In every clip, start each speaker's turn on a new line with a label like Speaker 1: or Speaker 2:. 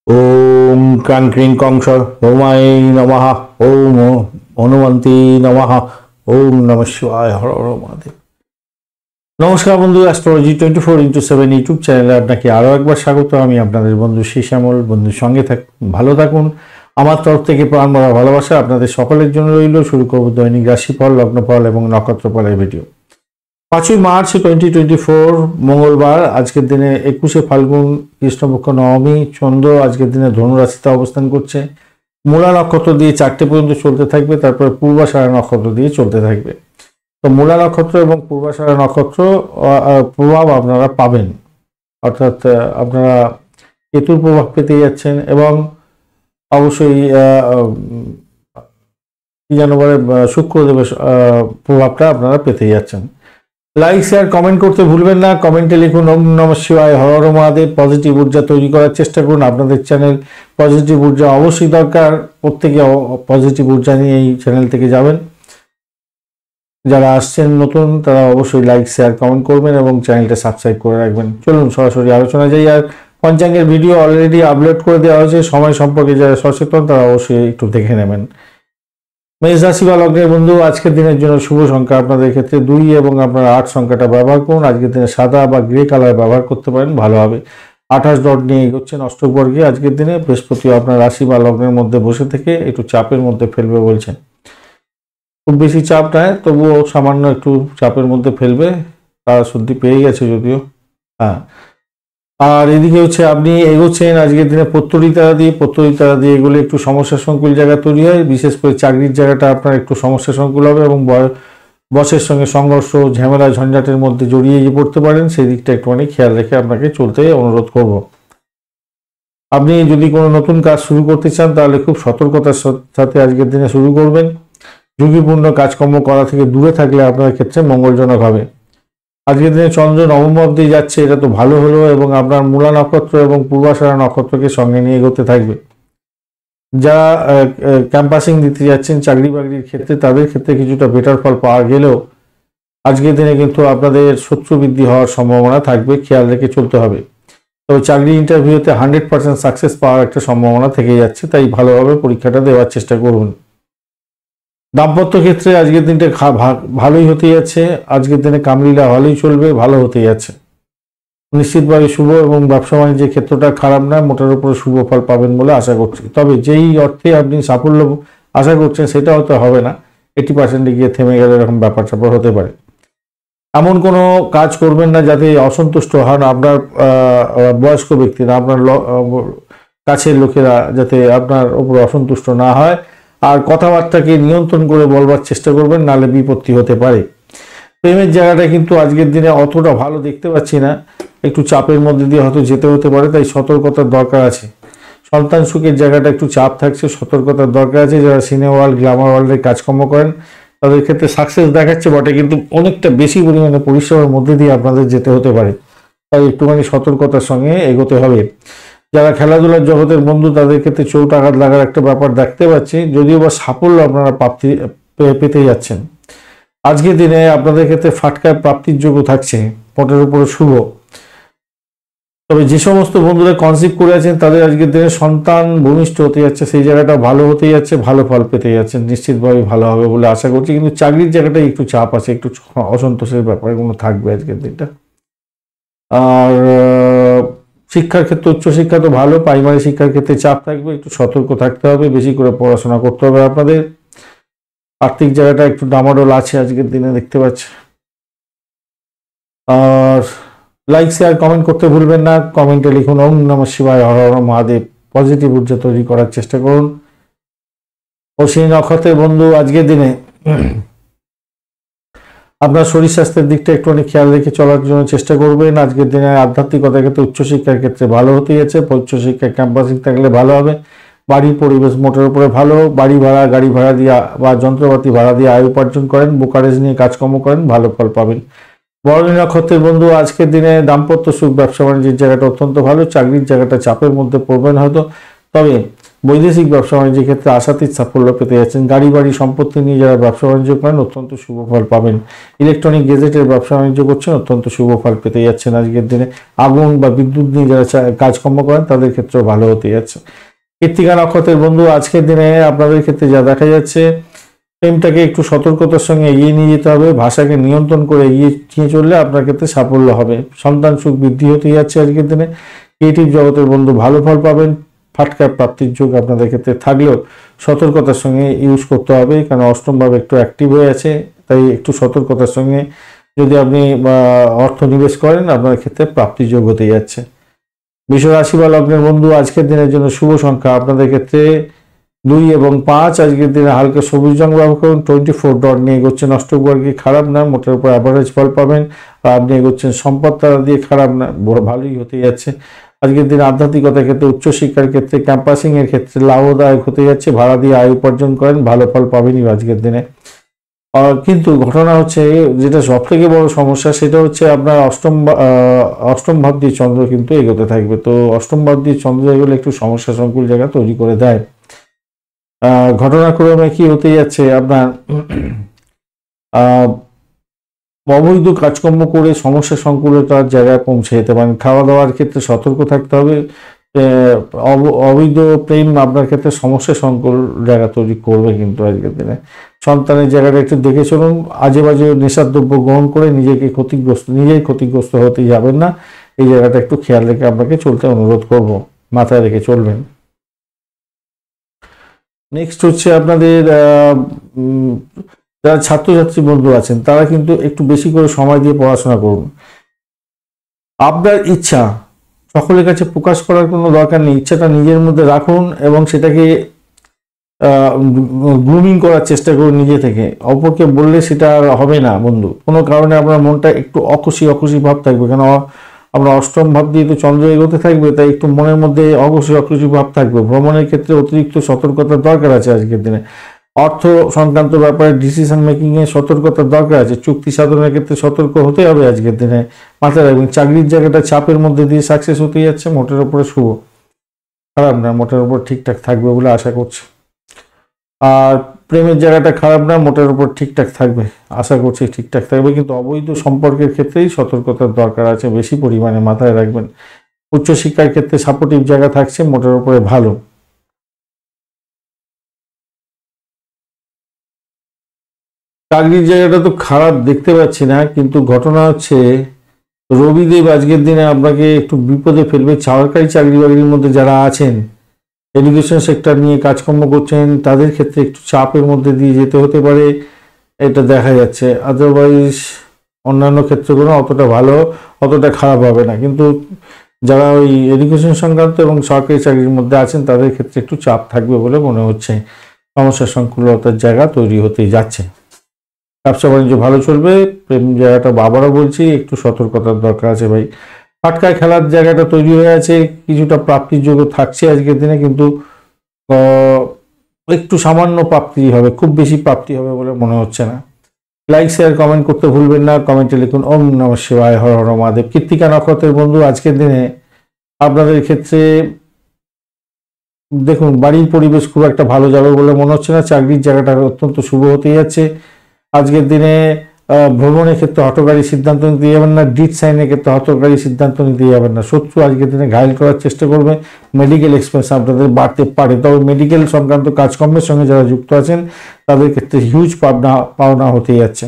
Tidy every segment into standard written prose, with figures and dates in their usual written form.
Speaker 1: ওম ক্রাং ক্রিং কংস হোমায় নমঃ। ওম হনুমন্তি নমঃ। ওম নমঃ শিবায়। হর হর মহাদেব। নমস্কার বন্ধু, অ্যাস্ট্রোলজি 24x7 ইউটিউব চ্যানেলে আপনাকে আরও একবার স্বাগত। আমি আপনাদের বন্ধু শ্যামল। বন্ধুর সঙ্গে ভালো থাকুন। আমার তরফ থেকে প্রাণ ভরা ভালোবাসা আপনাদের সকলের জন্য রইল। শুরু করব দৈনিক রাশিফল, লগ্নফল এবং নক্ষত্রফলের ভিডিও। 5ই মার্চ 2024 মঙ্গলবার। আজকের দিনে 21শে ফাল্গুন কৃষ্ণপক্ষ নবমী। চন্দ্র আজকের দিনে ধনুরাশিতে অবস্থান করছে। মূলা নক্ষত্র দিয়ে 4টে পর্যন্ত চলতে থাকবে, তারপরে পূর্বাষাঢ়া নক্ষত্র দিয়ে চলতে থাকবে। তো মূলা নক্ষত্র এবং পূর্বাষাঢ়া নক্ষত্র প্রভাব আপনারা পাবেন, অর্থাৎ আপনারা কেতুর প্রভাব পেতে যাচ্ছেন এবং অবশ্যই কি যেন বলে শুক্রদেবের প্রভাবটা আপনারা পেতে যাচ্ছেন। লাইক শেয়ার কমেন্ট করতে ভুলবেন না। কমেন্টে লিখুন ওম নমঃ শিবায়, হর হর মহাদেব। পজিটিভ ঊর্জা তৈরি করার চেষ্টা করুন। আপনাদের চ্যানেল পজিটিভ ঊর্জা অবশ্যই দরকার। প্রত্যেকে পজিটিভ ঊর্জা নিয়ে এই চ্যানেল থেকে যাবেন। যারা আসছেন নতুন তারা অবশ্যই লাইক শেয়ার কমেন্ট করবেন এবং চ্যানেলটা সাবস্ক্রাইব করে রাখবেন। চলুন সরাসরি আলোচনা যাই। আর পঞ্চাঙ্গের ভিডিও অলরেডি আপলোড করে দেওয়া হয়েছে। সময় সম্পর্কে যারা সচেতন তারা অবশ্যই একটু দেখে নেবেন। মেষ রাশি বা লগ্নের বন্ধু, আজকের দিনের জন্য শুভ সংখ্যা আপনাদের ক্ষেত্রে 2 এবং আপনারা 8 সংখ্যাটা ব্যবহার করুন। আজকের দিনে সাদা বা গ্রে কালার ব্যবহার করতে পারেন, ভালো হবে। 28 ডট নিয়ে এগোচ্ছেন অষ্টক বর্গে। আজকের দিনে বৃহস্পতি আপনার রাশি বা লগ্নের মধ্যে বসে থেকে একটু চাপের মধ্যে ফেলবে বলছেন। খুব বেশি চাপ নয়, তবুও সামান্য একটু চাপের মধ্যে ফেলবে। তার শুদ্ধি পেয়ে গেছে যদিও। হ্যাঁ, আর এদিকে হচ্ছে আপনি এগোচ্ছেন আজকের দিনে পত্তরিতারা দিয়ে এগুলো একটু সমস্যা সংকুল জায়গা তৈরি হয়। বিশেষ করে চাকরির জায়গাটা আপনার একটু সমস্যা সংকুল হবে এবং বসের সঙ্গে সংঘর্ষ, ঝামেলা, ঝঞ্ঝাটের মধ্যে জড়িয়ে পড়তে পারেন। সেই দিকটা একটুখানি খেয়াল রেখে আপনাকে চলতে অনুরোধ করব। আপনি যদি কোনো নতুন কাজ শুরু করতে চান তাহলে খুব সতর্কতার সাথে আজকের দিনে শুরু করবেন। ঝুঁকিপূর্ণ কাজকর্ম করা থেকে দূরে থাকলে আপনার ক্ষেত্রে মঙ্গলজনক হবে। আজকের দিনে চন্দ্র নবম অবধি যাচ্ছে, এটা তো ভালো হলো, এবং আপনার মূলা নক্ষত্র এবং পূর্বাষাঢ়া নক্ষত্রকে সঙ্গে নিয়ে এগোতে থাকবে। যারা ক্যাম্পাসিং দিতে যাচ্ছেন চাকরি বাকরির ক্ষেত্রে তাদের ক্ষেত্রে কিছুটা বেটার ফল পাওয়া গেলেও আজকের দিনে কিন্তু আপনাদের শত্রু বৃদ্ধি হওয়ার সম্ভাবনা থাকবে, খেয়াল রেখে চলতে হবে। তবে চাকরি ইন্টারভিউতে 100% সাকসেস পাওয়ার একটা সম্ভাবনা থেকে যাচ্ছে, তাই ভালোভাবে পরীক্ষাটা দেওয়ার চেষ্টা করুন। দাম্পত্য ক্ষেত্রে আজকের দিনটা ভালোই হতে যাচ্ছে। আজকের দিনে কামলীলা ভালোই চলবে, ভালো হতে যাচ্ছে নিশ্চিতভাবে শুভ, এবং ব্যবসা বাণিজ্যের ক্ষেত্রটা খারাপ নয়, মোটার উপরে শুভ ফল পাবেন বলে আশা করছি। তবে যেই অর্থে আপনি সাফল্য আশা করছেন সেটা হয়তো হবে না, 80% গিয়ে থেমে গেলে এরকম ব্যাপার স্যাপার হতে পারে। এমন কোনো কাজ করবেন না যাতে অসন্তুষ্ট হন আপনার বয়স্ক ব্যক্তিরা, আপনার কাছের লোকেরা যাতে আপনার উপর অসন্তুষ্ট না হয়। আর কথাবার্তাকে নিয়ন্ত্রণ করে বলবার চেষ্টা করবেন, নাহলে বিপত্তি হতে পারে। প্রেমের জায়গাটা কিন্তু আজকের দিনে অতটা ভালো দেখতে পাচ্ছি না, একটু চাপের মধ্যে দিয়ে হয়তো যেতে হতে পারে, তাই সতর্কতার দরকার আছে। সন্তান সুখের জায়গাটা একটু চাপ থাকছে, সতর্কতার দরকার আছে। যারা সিনেমা ওয়ার্ল্ড, গ্ল্যামার ওয়ার্ল্ডে কাজকর্ম করেন তাদের ক্ষেত্রে সাকসেস দেখাচ্ছে বটে, কিন্তু অনেকটা বেশি পরিমাণে পরিশ্রমের মধ্যে দিয়ে আপনাদের যেতে হতে পারে, তাই একটুখানি সতর্কতার সঙ্গে এগোতে হবে। যারা খেলাধুলার জগতের বন্ধু তাদের ক্ষেত্রে চোট আঘাত লাগার একটা ব্যাপার দেখতে পাচ্ছি, যদিও বা সাফল্য আপনারা পেতে যাচ্ছেন। আজকের দিনে আপনাদের ক্ষেত্রে ফাটকায় প্রাপ্তির যোগ্য থাকছে, পটের উপরে শুভ। তবে যে সমস্ত বন্ধুরা কনসিভ করে আছেন তাদের আজকের দিনে সন্তান ভূমিষ্ঠ হতে যাচ্ছে, সেই জায়গাটা ভালো হতে যাচ্ছে, ভালো ফল পেতে যাচ্ছেন, নিশ্চিতভাবে ভালো হবে বলে আশা করছি। কিন্তু চাকরির জায়গাটায় একটু চাপ আছে, একটু অসন্তোষের ব্যাপারগুলো থাকবে আজকের দিনটা। আর শিক্ষার ক্ষেত্রে উচ্চশিক্ষা তো ভালো, প্রাইমারি শিক্ষার ক্ষেত্রে চাপ থাকবে, একটু সতর্ক থাকতে হবে, বেশি করে পড়াশোনা করতে হবে আপনাদের। আর্থিক জায়গাটা একটু ডামাডোল আছে আজকের দিনে দেখতে পাচ্ছি। আর লাইক শেয়ার কমেন্ট করতে ভুলবেন না। কমেন্টে লিখুন ওম নমঃ শিবায়, হর হর মহাদেব। পজিটিভ ঊর্জা তৈরি করার চেষ্টা করুন। ও সেই নক্ষত্রের বন্ধু, আজকের দিনে আপনার শরীর স্বাস্থ্যের দিকটা একটুখানি খেয়াল রেখে চলার জন্য চেষ্টা করবেন। আজকের দিনে আধ্যাত্মিকতার ক্ষেত্রে উচ্চশিক্ষার ক্ষেত্রে ভালো হতে যাচ্ছে, উচ্চশিক্ষায় ক্যাম্পাসিং থাকলে ভালো হবে। বাড়ির পরিবেশ মোটের উপরে ভালো। বাড়ি ভাড়া, গাড়ি ভাড়া দিয়ে বা যন্ত্রপাতি ভাড়া দিয়ে আয় উপার্জন করেন, বোকারেজ নিয়ে কাজকর্ম করেন, ভালো ফল পাবেন। বরণী নক্ষত্রের বন্ধু, আজকের দিনে দাম্পত্য সুখ, ব্যবসা বাণিজ্যের জায়গাটা অত্যন্ত ভালো। চাকরির জায়গাটা চাপের মধ্যে পড়বেন হয়তো, তবে বৈদেশিক ব্যবসা বাণিজ্যের ক্ষেত্রে আশাতীত সাফল্য পেতে যাচ্ছেন। গাড়ি বাড়ি সম্পত্তি নিয়ে যারা ব্যবসা বাণিজ্য করেন অত্যন্ত শুভ ফল পাবেন। ইলেকট্রনিক গেজেটের ব্যবসা বাণিজ্য করছেন অত্যন্ত শুভ ফল পেতে যাচ্ছেন আজকের দিনে। আগুন বা বিদ্যুৎ নিয়ে যারা কাজকর্ম করেন তাদের ক্ষেত্রেও ভালো হতে যাচ্ছে। কৃত্তিকা নক্ষত্রের বন্ধু আজকের দিনে আপনাদের ক্ষেত্রে যা দেখা যাচ্ছে, প্রেমটাকে একটু সতর্কতার সঙ্গে এগিয়ে নিয়ে যেতে হবে। ভাষাকে নিয়ন্ত্রণ করে এগিয়ে নিয়ে চললে আপনার ক্ষেত্রে সাফল্য হবে। সন্তান সুখ বৃদ্ধি হতে যাচ্ছে আজকের দিনে। ক্রিয়েটিভ জগতের বন্ধু ভালো ফল পাবেন। ফাটকা প্রাপ্তির যোগ আপনাদের ক্ষেত্রে থাকলেও সতর্কতার সঙ্গে ইউজ করতে হবে, কারণ অষ্টমভাবে একটু অ্যাক্টিভ হয়ে আছে, তাই একটু সতর্কতার সঙ্গে যদি আপনি অর্থ নিবেশ করেন আপনার ক্ষেত্রে প্রাপ্তির যোগ হতে যাচ্ছে। বৃষ রাশি বা লগ্নের বন্ধু আজকের দিনের জন্য শুভ সংখ্যা আপনাদের ক্ষেত্রে 2 এবং 5। আজকের দিনে হালকা সবুজ রং ব্যবহার করুন। 24 ডট নিয়ে এগোচ্ছেন অষ্টবর্গে, খারাপ না, মোটের উপর অ্যাভারেজ ফল পাবেন। আর আপনি এগোচ্ছেন সম্পদ তারা দিয়ে, খারাপ না, ভালোই হতে যাচ্ছে। আজকের দিনে আধ্যাত্মিকতার ক্ষেত্রে, উচ্চশিক্ষার ক্ষেত্রে, ক্যাম্পাসিং এর ক্ষেত্রে লাভদায়ক হতে যাচ্ছে। ভাড়া দিয়ে আয় উপার্জন করেন, ভালো ফল পাবেনই আজকের দিনে। কিন্তু ঘটনা হচ্ছে যেটা সব থেকে বড় সমস্যা, সেটা হচ্ছে আপনার অষ্টম ভাব দিয়ে চন্দ্র কিন্তু এগোতে থাকবে। তো অষ্টম ভাব দিয়ে চন্দ্র এগোলে একটু সমস্যা সংকুল জায়গা তৈরি করে দেয়। ঘটনাক্রমে কি হতে যাচ্ছে, আপনার অবৈধ কাজকর্ম করে সমস্যা সংকুলতার জায়গায় পৌঁছে যেতে পারেন। খাওয়া দাওয়ার ক্ষেত্রে সতর্ক থাকতে হবে। অবৈধ প্রেম আপনার ক্ষেত্রে সমস্যা সংকুল জায়গা তৈরি করবে কিন্তু আজকের দিনে। সন্তানের জায়গাটা একটু দেখে চলুন। আজে বাজে নেশার দ্রব্য গ্রহণ করে নিজেই ক্ষতিগ্রস্ত হতে যাবেন না। এই জায়গাটা একটু খেয়াল রেখে আপনাকে চলতে অনুরোধ করব, মাথায় রেখে চলবেন। নেক্সট হচ্ছে আপনাদের যারা ছাত্রছাত্রী বন্ধু আছেন তারা কিন্তু একটু বেশি করে সময় দিয়ে পড়াশোনা করুন। আপনার ইচ্ছা সকলের কাছে প্রকাশ করার কোনো দরকার নেই। ইচ্ছাটা নিজের মধ্যে রাখুন এবং সেটাকে গ্রুমিং করার চেষ্টা করুন নিজে থেকে। অপরকে বললে সেটা আর হবে না বন্ধু। কোনো কারণে আপনার মনটা একটু অখুশি ভাব থাকবে, কেন আমরা অষ্টম ভাব দিয়ে তো চন্দ্র এগোতে থাকবে, তাই একটু মনের মধ্যে অখুশি ভাব থাকবে। ভ্রমণের ক্ষেত্রে অতিরিক্ত সতর্কতার দরকার আছে আজকের দিনে। অর্থ সংক্রান্ত ব্যাপারে ডিসিশন মেকিং এ সতর্কতার দরকার আছে। চুক্তি সাধনের ক্ষেত্রে সতর্ক হতে হবে আজকের দিনে, মাথায় রাখবেন। চাকরির জায়গাটা চাপের মধ্যে দিয়ে সাকসেস হতে যাচ্ছে, মোটের উপরে শুভ, খারাপ না, মোটের উপর ঠিকঠাক থাকবে বলে আশা করছি। আর প্রেমের জায়গাটা খারাপ না, মোটের উপর ঠিকঠাক থাকবে, আশা করছি ঠিকঠাক থাকবে। কিন্তু অবৈধ সম্পর্কের ক্ষেত্রেই সতর্কতার দরকার আছে বেশি পরিমাণে, মাথায় রাখবেন। উচ্চশিক্ষার ক্ষেত্রে সাপোর্টিভ জায়গা থাকছে, মোটের উপরে ভালো। চাকরির জায়গাটা তো খারাপ দেখতে পাচ্ছি না, কিন্তু ঘটনা হচ্ছে রবিদেব আজকের দিনে আপনাকে একটু বিপদে ফেলবে। সরকারি চাকরি বাকরির মধ্যে যারা আছেন, এডুকেশন সেক্টর নিয়ে কাজকর্ম করছেন, তাদের ক্ষেত্রে একটু চাপের মধ্যে দিয়ে যেতে হতে পারে, এটা দেখা যাচ্ছে। আদারওয়াইজ অন্যান্য ক্ষেত্রগুলো অতটা খারাপ হবে না। কিন্তু যারা ওই এডুকেশন সংক্রান্ত এবং সরকারি চাকরির মধ্যে আছেন তাদের ক্ষেত্রে একটু চাপ থাকবে বলে মনে হচ্ছে। সমস্যা সংকুলতার জায়গা তৈরি হতেই যাচ্ছে। ব্যবসা বাণিজ্য ভালো চলবে। প্রেম জায়গাটা আবারও বলছি একটু সতর্কতার দরকার আছে ভাই। ফাটকায় খেলার জায়গাটা তৈরি হয়ে আছে, কিছুটা প্রাপ্তির যোগ্য থাকছে আজকের দিনে, কিন্তু একটু সামান্য প্রাপ্তি হবে, খুব বেশি প্রাপ্তি হবে বলে মনে হচ্ছে না। লাইক শেয়ার কমেন্ট করতে ভুলবেন না। কমেন্টে লিখুন ওম নমঃ শিবায়, হর হর মহাদেব। কৃত্তিকা নক্ষত্রের বন্ধু আজকের দিনে আপনাদের ক্ষেত্রে দেখুন বাড়ির পরিবেশ খুব একটা ভালো যাবে বলে মনে হচ্ছে না। চাকরির জায়গাটা অত্যন্ত শুভ হতে যাচ্ছে আজকের দিনে। ভ্রমণের ক্ষেত্রে হঠকারী সিদ্ধান্ত নিতে যাবেন না। ডিট সাইনের ক্ষেত্রে হঠকারী সিদ্ধান্ত নিতে যাবেন না। শত্রু আজকের দিনে ঘায়েল করার চেষ্টা করবে। মেডিকেল এক্সপেন্স আপনাদের বাড়তে পারে, তবে মেডিকেল সংক্রান্ত কাজকর্মের সঙ্গে যারা যুক্ত আছেন তাদের ক্ষেত্রে হিউজ পাওনা হতে যাচ্ছে,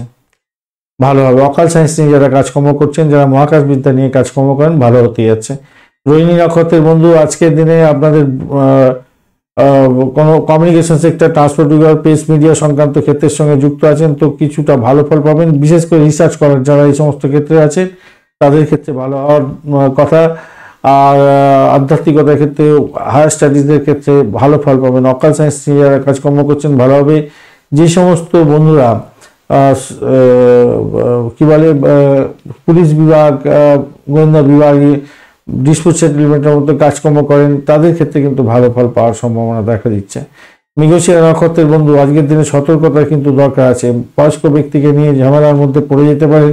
Speaker 1: ভালো হবে। অকাল সায়েন্স নিয়ে যারা কাজকর্ম করছেন, যারা মহাকাশ বিদ্যা নিয়ে কাজকর্ম করেন, ভালো হতে যাচ্ছে। রোহিণী নক্ষত্রের বন্ধু আজকের দিনে আপনাদের কোনো কমিউনিকেশন সেক্টর, ট্রান্সপোর্ট বিভাগ, প্রেস মিডিয়া সংক্রান্ত ক্ষেত্রের সঙ্গে যুক্ত আছেন তো কিছুটা ভালো ফল পাবেন। বিশেষ করে রিসার্চ করার যারা এই সমস্ত ক্ষেত্রে আছে তাদের ক্ষেত্রে ভালো হওয়ার কথা। আর আধ্যাত্মিকতার ক্ষেত্রে, হায়ার স্টাডিজের ক্ষেত্রে ভালো ফল পাবেন। অকাল সায়েন্স নিয়ে যারা কাজকর্ম করছেন ভালো হবে। যে সমস্ত বন্ধুরা কি বলে পুলিশ বিভাগ, গোয়েন্দা বিভাগে, ডিসপুট সেটেলমেন্টের মধ্যে কাজকর্ম করেন তাদের ক্ষেত্রে কিন্তু ভালো ফল পাওয়ার সম্ভাবনা দেখা দিচ্ছে। মৃগশিরা নক্ষত্রের বন্ধু আজকের দিনে সতর্কতার কিন্তু দরকার আছে। বয়স্ক ব্যক্তিকে নিয়ে ঝামেলার মধ্যে পড়ে যেতে পারেন,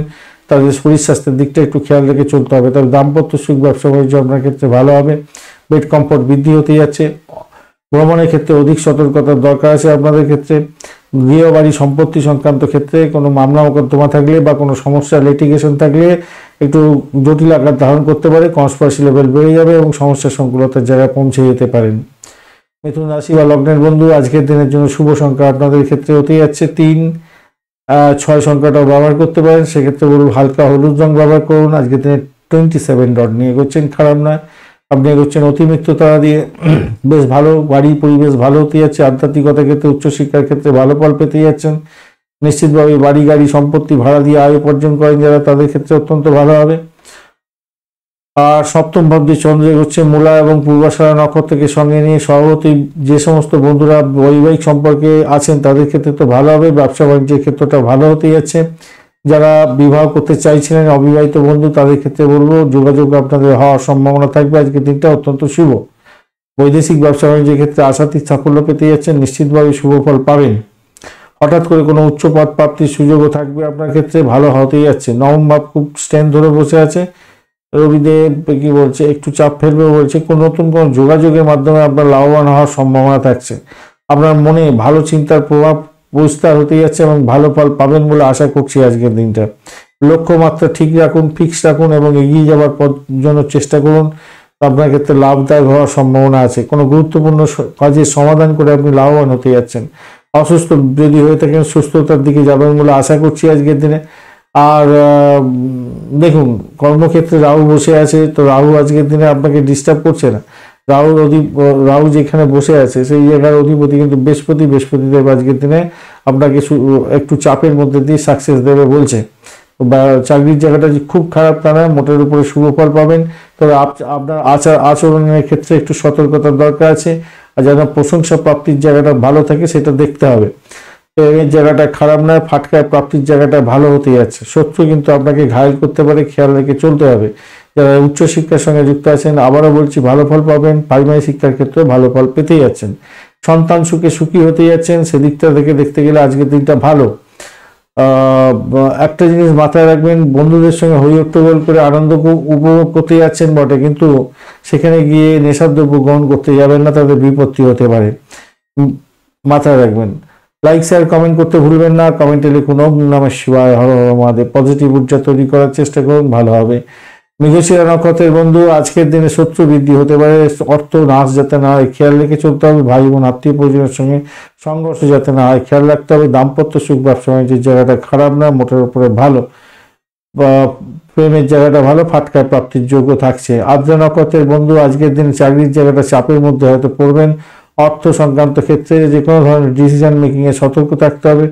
Speaker 1: তাদের শরীর স্বাস্থ্যের দিকটা একটু খেয়াল রেখে চলতে হবে। তবে দাম্পত্য সুখ, ব্যবসা বাণিজ্য আপনার ক্ষেত্রে ভালো হবে। বেড কমফোর্ট বৃদ্ধি হতে যাচ্ছে। ভ্রমণের ক্ষেত্রে অধিক সতর্কতার দরকার আছে আপনাদের ক্ষেত্রে। গৃহবাড়ি সম্পত্তি সংক্রান্ত ক্ষেত্রে কোনো মামলা মোকদ্দমা থাকলে বা কোনো সমস্যা লিটিগেশন থাকলে একটু জটিল আকার ধারণ করতে পারে, কনস্পিরেসি লেভেল বেড়ে যাবে এবং সমস্যা সংকুলতার জায়গায় পৌঁছে যেতে পারেন। মিথুন রাশি বা লগ্নের বন্ধু, আজকের দিনের জন্য শুভ সংখ্যা আপনাদের ক্ষেত্রে হতে যাচ্ছে 3, 6 সংখ্যাটাও ব্যবহার করতে পারেন, সেক্ষেত্রে বলব হালকা হলুদ রং ব্যবহার করুন। আজকের দিনে 27 ডট নিয়ে এগোচ্ছেন, খারাপ নয়। আপনি এগোচ্ছেন অতিরিক্ত তারা দিয়ে, বেশ ভালো। বাড়ি পরিবেশ ভালো হতে যাচ্ছে, আধ্যাত্মিকতার ক্ষেত্রে উচ্চশিক্ষার ক্ষেত্রে ভালো ফল পেতে যাচ্ছেন। নিশ্চিতভাবে বাড়ি গাড়ি সম্পত্তি ভাড়া দিয়ে আয় উপার্জন করেন যারা, তাদের ক্ষেত্রে অত্যন্ত ভালো হবে। আর সপ্তম ভাবটি চন্দ্র হচ্ছে মূলা এবং পূর্বাষাঢ়া নক্ষত্রকে সঙ্গে নিয়ে সভাপতি যে সমস্ত বন্ধুরা বৈবাহিক সম্পর্কে আছেন তাদের ক্ষেত্রে তো ভালো হবে। ব্যবসা বাণিজ্যের ক্ষেত্রটা ভালো হতে যাচ্ছে। যারা বিবাহ করতে চাইছিলেন অবিবাহিত বন্ধু, তাদের ক্ষেত্রে বলবো যোগাযোগ আপনাদের হওয়ার সম্ভাবনা থাকবে। আজকের দিনটা অত্যন্ত শুভ। বৈদেশিক ব্যবসা বাণিজ্যের ক্ষেত্রে আশাতীত সাফল্য পেতে যাচ্ছেন, নিশ্চিতভাবে শুভ ফল পাবেন। হঠাৎ করে কোনো উচ্চ পদ প্রাপ্তির সুযোগও থাকবে আপনার ক্ষেত্রে, ভালো হতেই যাচ্ছে। নবম ভাব খুব স্ট্রেন্থ ধরে বসে আছে। রবিদেব কি বলছে, একটু চাপ ফেলবে বলছে, কোন নতুন কোনো যোগাযোগের মাধ্যমে আপনার লাভবান হওয়ার সম্ভাবনা থাকছে। আপনার মনে ভালো চিন্তার প্রভাব বিস্তার হতে যাচ্ছে এবং ভালো ফল পাবেন বলে আশা করছি আজকের দিনটা। লক্ষ্যমাত্রা ঠিক রাখুন, ফিক্স রাখুন এবং এগিয়ে যাওয়ার জন্য চেষ্টা করুন। আপনার ক্ষেত্রে লাভদায়ক হওয়ার সম্ভাবনা আছে। কোনো গুরুত্বপূর্ণ কাজের সমাধান করে আপনি লাভবান হতে যাচ্ছেন। অসুস্থ যদি হয়ে থাকেন সুস্থতার দিকে যাবেন বলে আশা করছি আজকের দিনে। আর দেখুন, কর্মক্ষেত্রে রাহু বসে আছে, তো রাহু আজকের দিনে আপনাকে ডিস্টার্ব করছে না। রাহু যেখানে বসে আছে সেই জায়গার অধিপতি কিন্তু বৃহস্পতিদেব আজকের দিনে আপনাকে একটু চাপের মধ্যে দিয়ে সাকসেস দেবে বলছে। বা চাকরির জায়গাটা যে খুব খারাপ তা নয়, মোটের উপরে শুভ ফল পাবেন। তবে আপনার আচরণের ক্ষেত্রে একটু সতর্কতার দরকার আছে। আর যেন প্রশংসা প্রাপ্তির জায়গাটা ভালো থাকে সেটা দেখতে হবে। প্রেমের জায়গাটা খারাপ নয়, ফাটকায় প্রাপ্তির জায়গাটা ভালো হতে যাচ্ছে। শত্রু কিন্তু আপনাকে ঘায়েল করতে পারে, খেয়াল রেখে চলতে হবে। যারা উচ্চশিক্ষার সঙ্গে যুক্ত আছেন আবারও বলছি ভালো ফল পাবেন। প্রাইমারি শিক্ষার ক্ষেত্রে ভালো ফল পেতেই যাচ্ছেন। সন্তান সুখী হতে যাচ্ছেন, সেদিকটা থেকে দেখতে গেলে আজকের দিনটা ভালো। একটা জিনিস মাথায় রাখবেন, বন্ধুদের সঙ্গে হইহট্টগোল করে আনন্দ উপভোগ করতে যাচ্ছেন বটে, কিন্তু সেখানে গিয়ে নেশার দ্রব্য গ্রহণ করতে যাবেন না, তাদের বিপত্তি হতে পারে, মাথায় রাখবেন। লাইক শেয়ার কমেন্ট করতে ভুলবেন না। কমেন্টে লিখুন ওম নমঃ শিবায়, হর হর মহাদেব। পজিটিভ ঊর্জা তৈরি করার চেষ্টা করুন, ভালো হবে। মৃগশিরা নক্ষত্রের বন্ধু, আজকের দিনে শত্রু বৃদ্ধি হতে পারে, অর্থ নাশ যাতে না হয় খেয়াল রেখে চলতে হবে। ভাই বোন আত্মীয় পরিজনের সঙ্গে সংঘর্ষ যাতে না হয় খেয়াল রাখতে হবে। দাম্পত্য সুখ ব্যবসা বাণিজ্যের জায়গাটা খারাপ না, মোটের উপরে ভালো। প্রেমের জায়গাটা ভালো, ফাটকায় প্রাপ্তির যোগ্য থাকছে। আদ্রা নক্ষত্রের বন্ধু, আজকের দিনে চাকরির জায়গাটা চাপের মধ্যে হয়তো পড়বেন। অর্থ সংক্রান্ত ক্ষেত্রে যে কোনো ধরনের ডিসিশন মেকিংয়ে সতর্ক থাকতে হবে।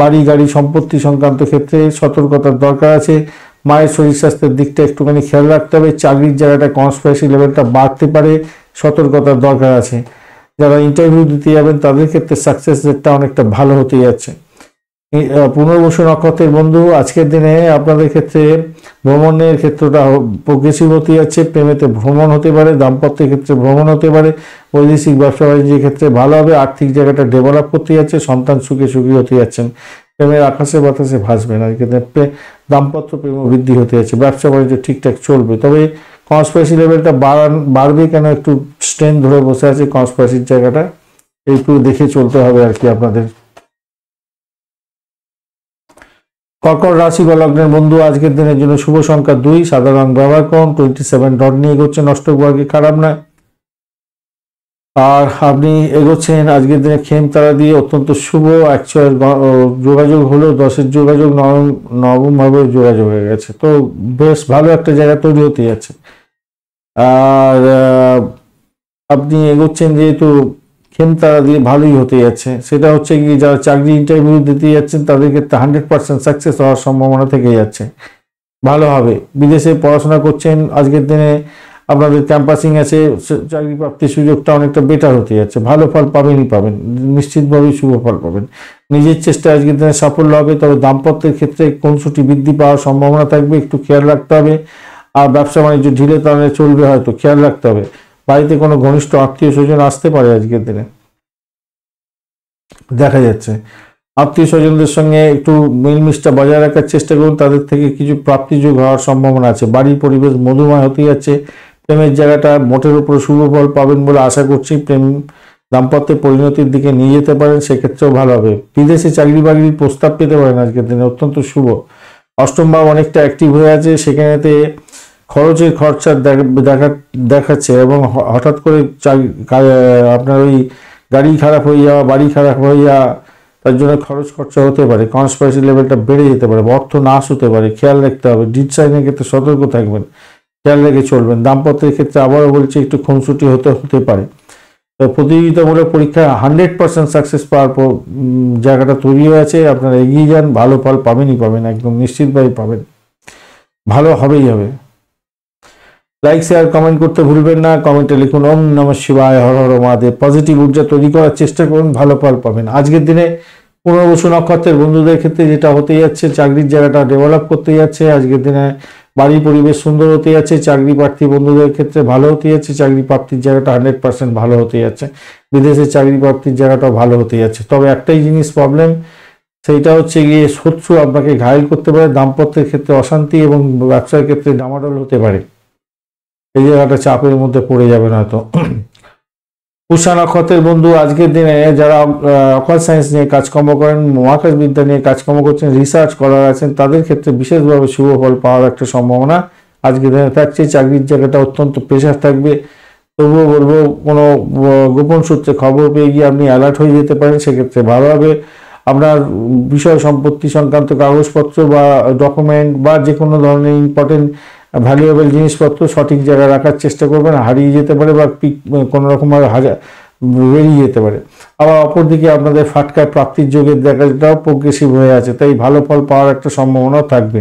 Speaker 1: বাড়ি গাড়ি সম্পত্তি সংক্রান্ত ক্ষেত্রে সতর্কতার দরকার আছে। মায়ের শরীর স্বাস্থ্যের দিকটা একটুখানি খেয়াল রাখতে হবে। চাকরির জায়গাটা কনস্পিরেসি লেভেলটা বাড়তে পারে, সতর্কতার দরকার আছে। যারা ইন্টারভিউ দিতে যাবেন তাদের ক্ষেত্রে সাকসেস রেটটা অনেকটা ভালো হতে যাচ্ছে। পুনর্বসু নক্ষত্রের বন্ধু, আজকের দিনে আপনাদের ক্ষেত্রে ভ্রমণের ক্ষেত্রটা প্রগ্রেসিভ হতে যাচ্ছে। প্রেমেতে ভ্রমণ হতে পারে, দাম্পত্যের ক্ষেত্রে ভ্রমণ হতে পারে, বৈদেশিক ব্যবসা বাণিজ্যের ক্ষেত্রে ভালো হবে। আর্থিক জায়গাটা ডেভেলপ করতে যাচ্ছে, সন্তান সুখী হতে যাচ্ছেন। প্রেমের আকাশে বাতাসে ভাসবেন, আজকে দাম্পত্য প্রেম বৃদ্ধি হতে যাচ্ছে। ব্যবসা বাণিজ্য ঠিকঠাক চলবে, তবে কনস্পিরেসি লেভেলটা বাড়বে কেন, একটু স্ট্রেন ধরে বসে আছে কনস্পিরেসির জায়গাটা, একটু দেখে চলতে হবে আর কি আপনাদের। কর্কট রাশি বা লগ্নের বন্ধু, আজকের দিনের জন্য শুভ সংখ্যা 2, সাদা রং ব্যবহার করুন। 27 ডট নিয়ে এগোচ্ছেন, অষ্টগ্রহকে খারাপ নয়। আর আপনি এগোচ্ছেন আজকের দিনে খেম তারা দিয়ে, অত্যন্ত শুভ। 100 যোগাযোগ হলেও 10-এর যোগাযোগ নবম ভাবে যোগাযোগ হয়ে গেছে, তো বেশ ভালো একটা জায়গা তৈরি হতে যাচ্ছে। আর আপনি এগোচ্ছেন যেহেতু খেম তারা দিয়ে, ভালোই হতে যাচ্ছে। সেটা হচ্ছে কি, যারা চাকরি ইন্টারভিউ দিতে যাচ্ছেন তাদের ক্ষেত্রে 100% সাকসেস হওয়ার সম্ভাবনা থেকে যাচ্ছে, ভালো হবে। বিদেশে পড়াশোনা করছেন, আজকের দিনে আপনাদের ক্যাম্পাসিং আছে, চাকরি প্রাপ্তির সুযোগটা অনেকটা বেটার হতে যাচ্ছে। ভালো ফল পাবেন, নিশ্চিতভাবেই শুভ ফল পাবেন। নিজের চেষ্টায় আজকের দিনে সাফল্য হবে। তবে দাম্পত্যের ক্ষেত্রে খুনসুটি বৃদ্ধি পাওয়ার সম্ভাবনা থাকবে, একটু খেয়াল রাখতে হবে। আর ব্যবসা বাণিজ্য ঢিলে তাড়ালে চলবে, হয়তো খেয়াল রাখতে হবে। বাড়িতে কোনো ঘনিষ্ঠ আত্মীয় স্বজন আসতে পারে আজকের দিনে, দেখা যাচ্ছে। আত্মীয় স্বজনদের সঙ্গে একটু মিলমিশটা বজায় রাখার চেষ্টা করুন, তাদের থেকে কিছু প্রাপ্তিযোগ হওয়ার সম্ভাবনা আছে। বাড়ির পরিবেশ মধুময় হতে যাচ্ছে। প্রেমের জায়গাটা মোটের উপর শুভ ফল পাবেন বলে আশা করছি। প্রেম দাম্পত্যের পরিণতির দিকে নিয়ে যেতে পারেন, সেক্ষেত্রেও ভালো হবে। বিদেশে চাকরি বাকরির প্রস্তাব পেতে পারেন আজকের দিনে, অত্যন্ত শুভ। অষ্টম ভাব অনেকটা অ্যাক্টিভ হয়ে আছে, সেখানেতে খরচের খরচা দেখাচ্ছে এবং হঠাৎ করে আপনার ওই গাড়ি খারাপ হয়ে যাওয়া, বাড়ি খারাপ হয়ে যাওয়া, তার জন্য খরচ খরচা হতে পারে, কনস্পাইরেসি লেভেলটা বেড়ে যেতে পারে, অর্থ নাশ হতে পারে, খেয়াল রাখতে হবে। ডিড সাইনের ক্ষেত্রে সতর্ক থাকবেন, খেয়াল রেখে চলবেন। দাম্পত্যের ক্ষেত্রে আবারও বলছি একটু খুনসুটি হতে পারে। প্রতিযোগিতামূলক পরীক্ষায় 100% সাকসেস পাওয়ার জায়গাটা তৈরি হয়েছে। আপনারা এগিয়ে যান, ভালো ফল পাবেনই পাবেন, একদম নিশ্চিতভাবে পাবেন, ভালো হবেই হবে। লাইক শেয়ার কমেন্ট করতে ভুলবেন না, কমেন্টে লিখুন ওম নমঃ শিবায়, হর হর মহাদেব। পজিটিভ ঊর্জা তৈরি করার চেষ্টা করুন, ভালো ফল পাবেন। আজকের দিনে পুনর্বসু নক্ষত্রের বন্ধুদের ক্ষেত্রে যেটা হতে যাচ্ছে, চাকরির জায়গাটা ডেভেলপ করতে যাচ্ছে। আজকের দিনে বাড়ির পরিবেশ সুন্দর হতে যাচ্ছে, চাকরি প্রার্থী বন্ধুদের ক্ষেত্রে ভালো হতে যাচ্ছে, চাকরি প্রাপ্তির জায়গাটা 100% ভালো হতে যাচ্ছে, বিদেশে চাকরি প্রাপ্তির জায়গাটাও ভালো হতে যাচ্ছে। তবে একটাই জিনিস প্রবলেম, সেইটা হচ্ছে গিয়ে শত্রু আপনাকে ঘায়েল করতে পারে, দাম্পত্যের ক্ষেত্রে অশান্তি এবং ব্যবসার ক্ষেত্রে ডামাডোল হতে পারে, এই জায়গাটা চাপের মধ্যে পড়ে যাবে হয়তো। পুষা নক্ষত্রের বন্ধু আজকের দিনে যারা অকাল সায়েন্স নিয়ে কাজকর্ম করেন, মহাকাশ বিদ্যা নিয়ে কাজকর্ম করছেন, রিসার্চ করার আছেন, তাদের ক্ষেত্রে বিশেষভাবে শুভ ফল পাওয়ার একটা সম্ভাবনা আজকের দিনে থাকছে। চাকরির জায়গাটা অত্যন্ত প্রেশার থাকবে, তবুও বলবো কোনো গোপন সূত্রে খবর পেয়ে গিয়ে আপনি অ্যালার্ট হয়ে যেতে পারেন, সেক্ষেত্রে ভালো হবে। আপনার বিষয় সম্পত্তি সংক্রান্ত কাগজপত্র বা ডকুমেন্ট বা যে কোনো ধরনের ইম্পর্টেন্ট ভ্যালুয়েবল জিনিসপত্র সঠিক জায়গায় রাখার চেষ্টা করবেন, হারিয়ে যেতে পারে বা কোনো রকমভাবে বেরিয়ে যেতে পারে। আবার অপরদিকে আপনাদের ফাটকা প্রাপ্তির যোগের দেখাটাও প্রোগ্রেসিভ হয়ে আছে, তাই ভালো ফল পাওয়ার একটা সম্ভাবনাও থাকবে,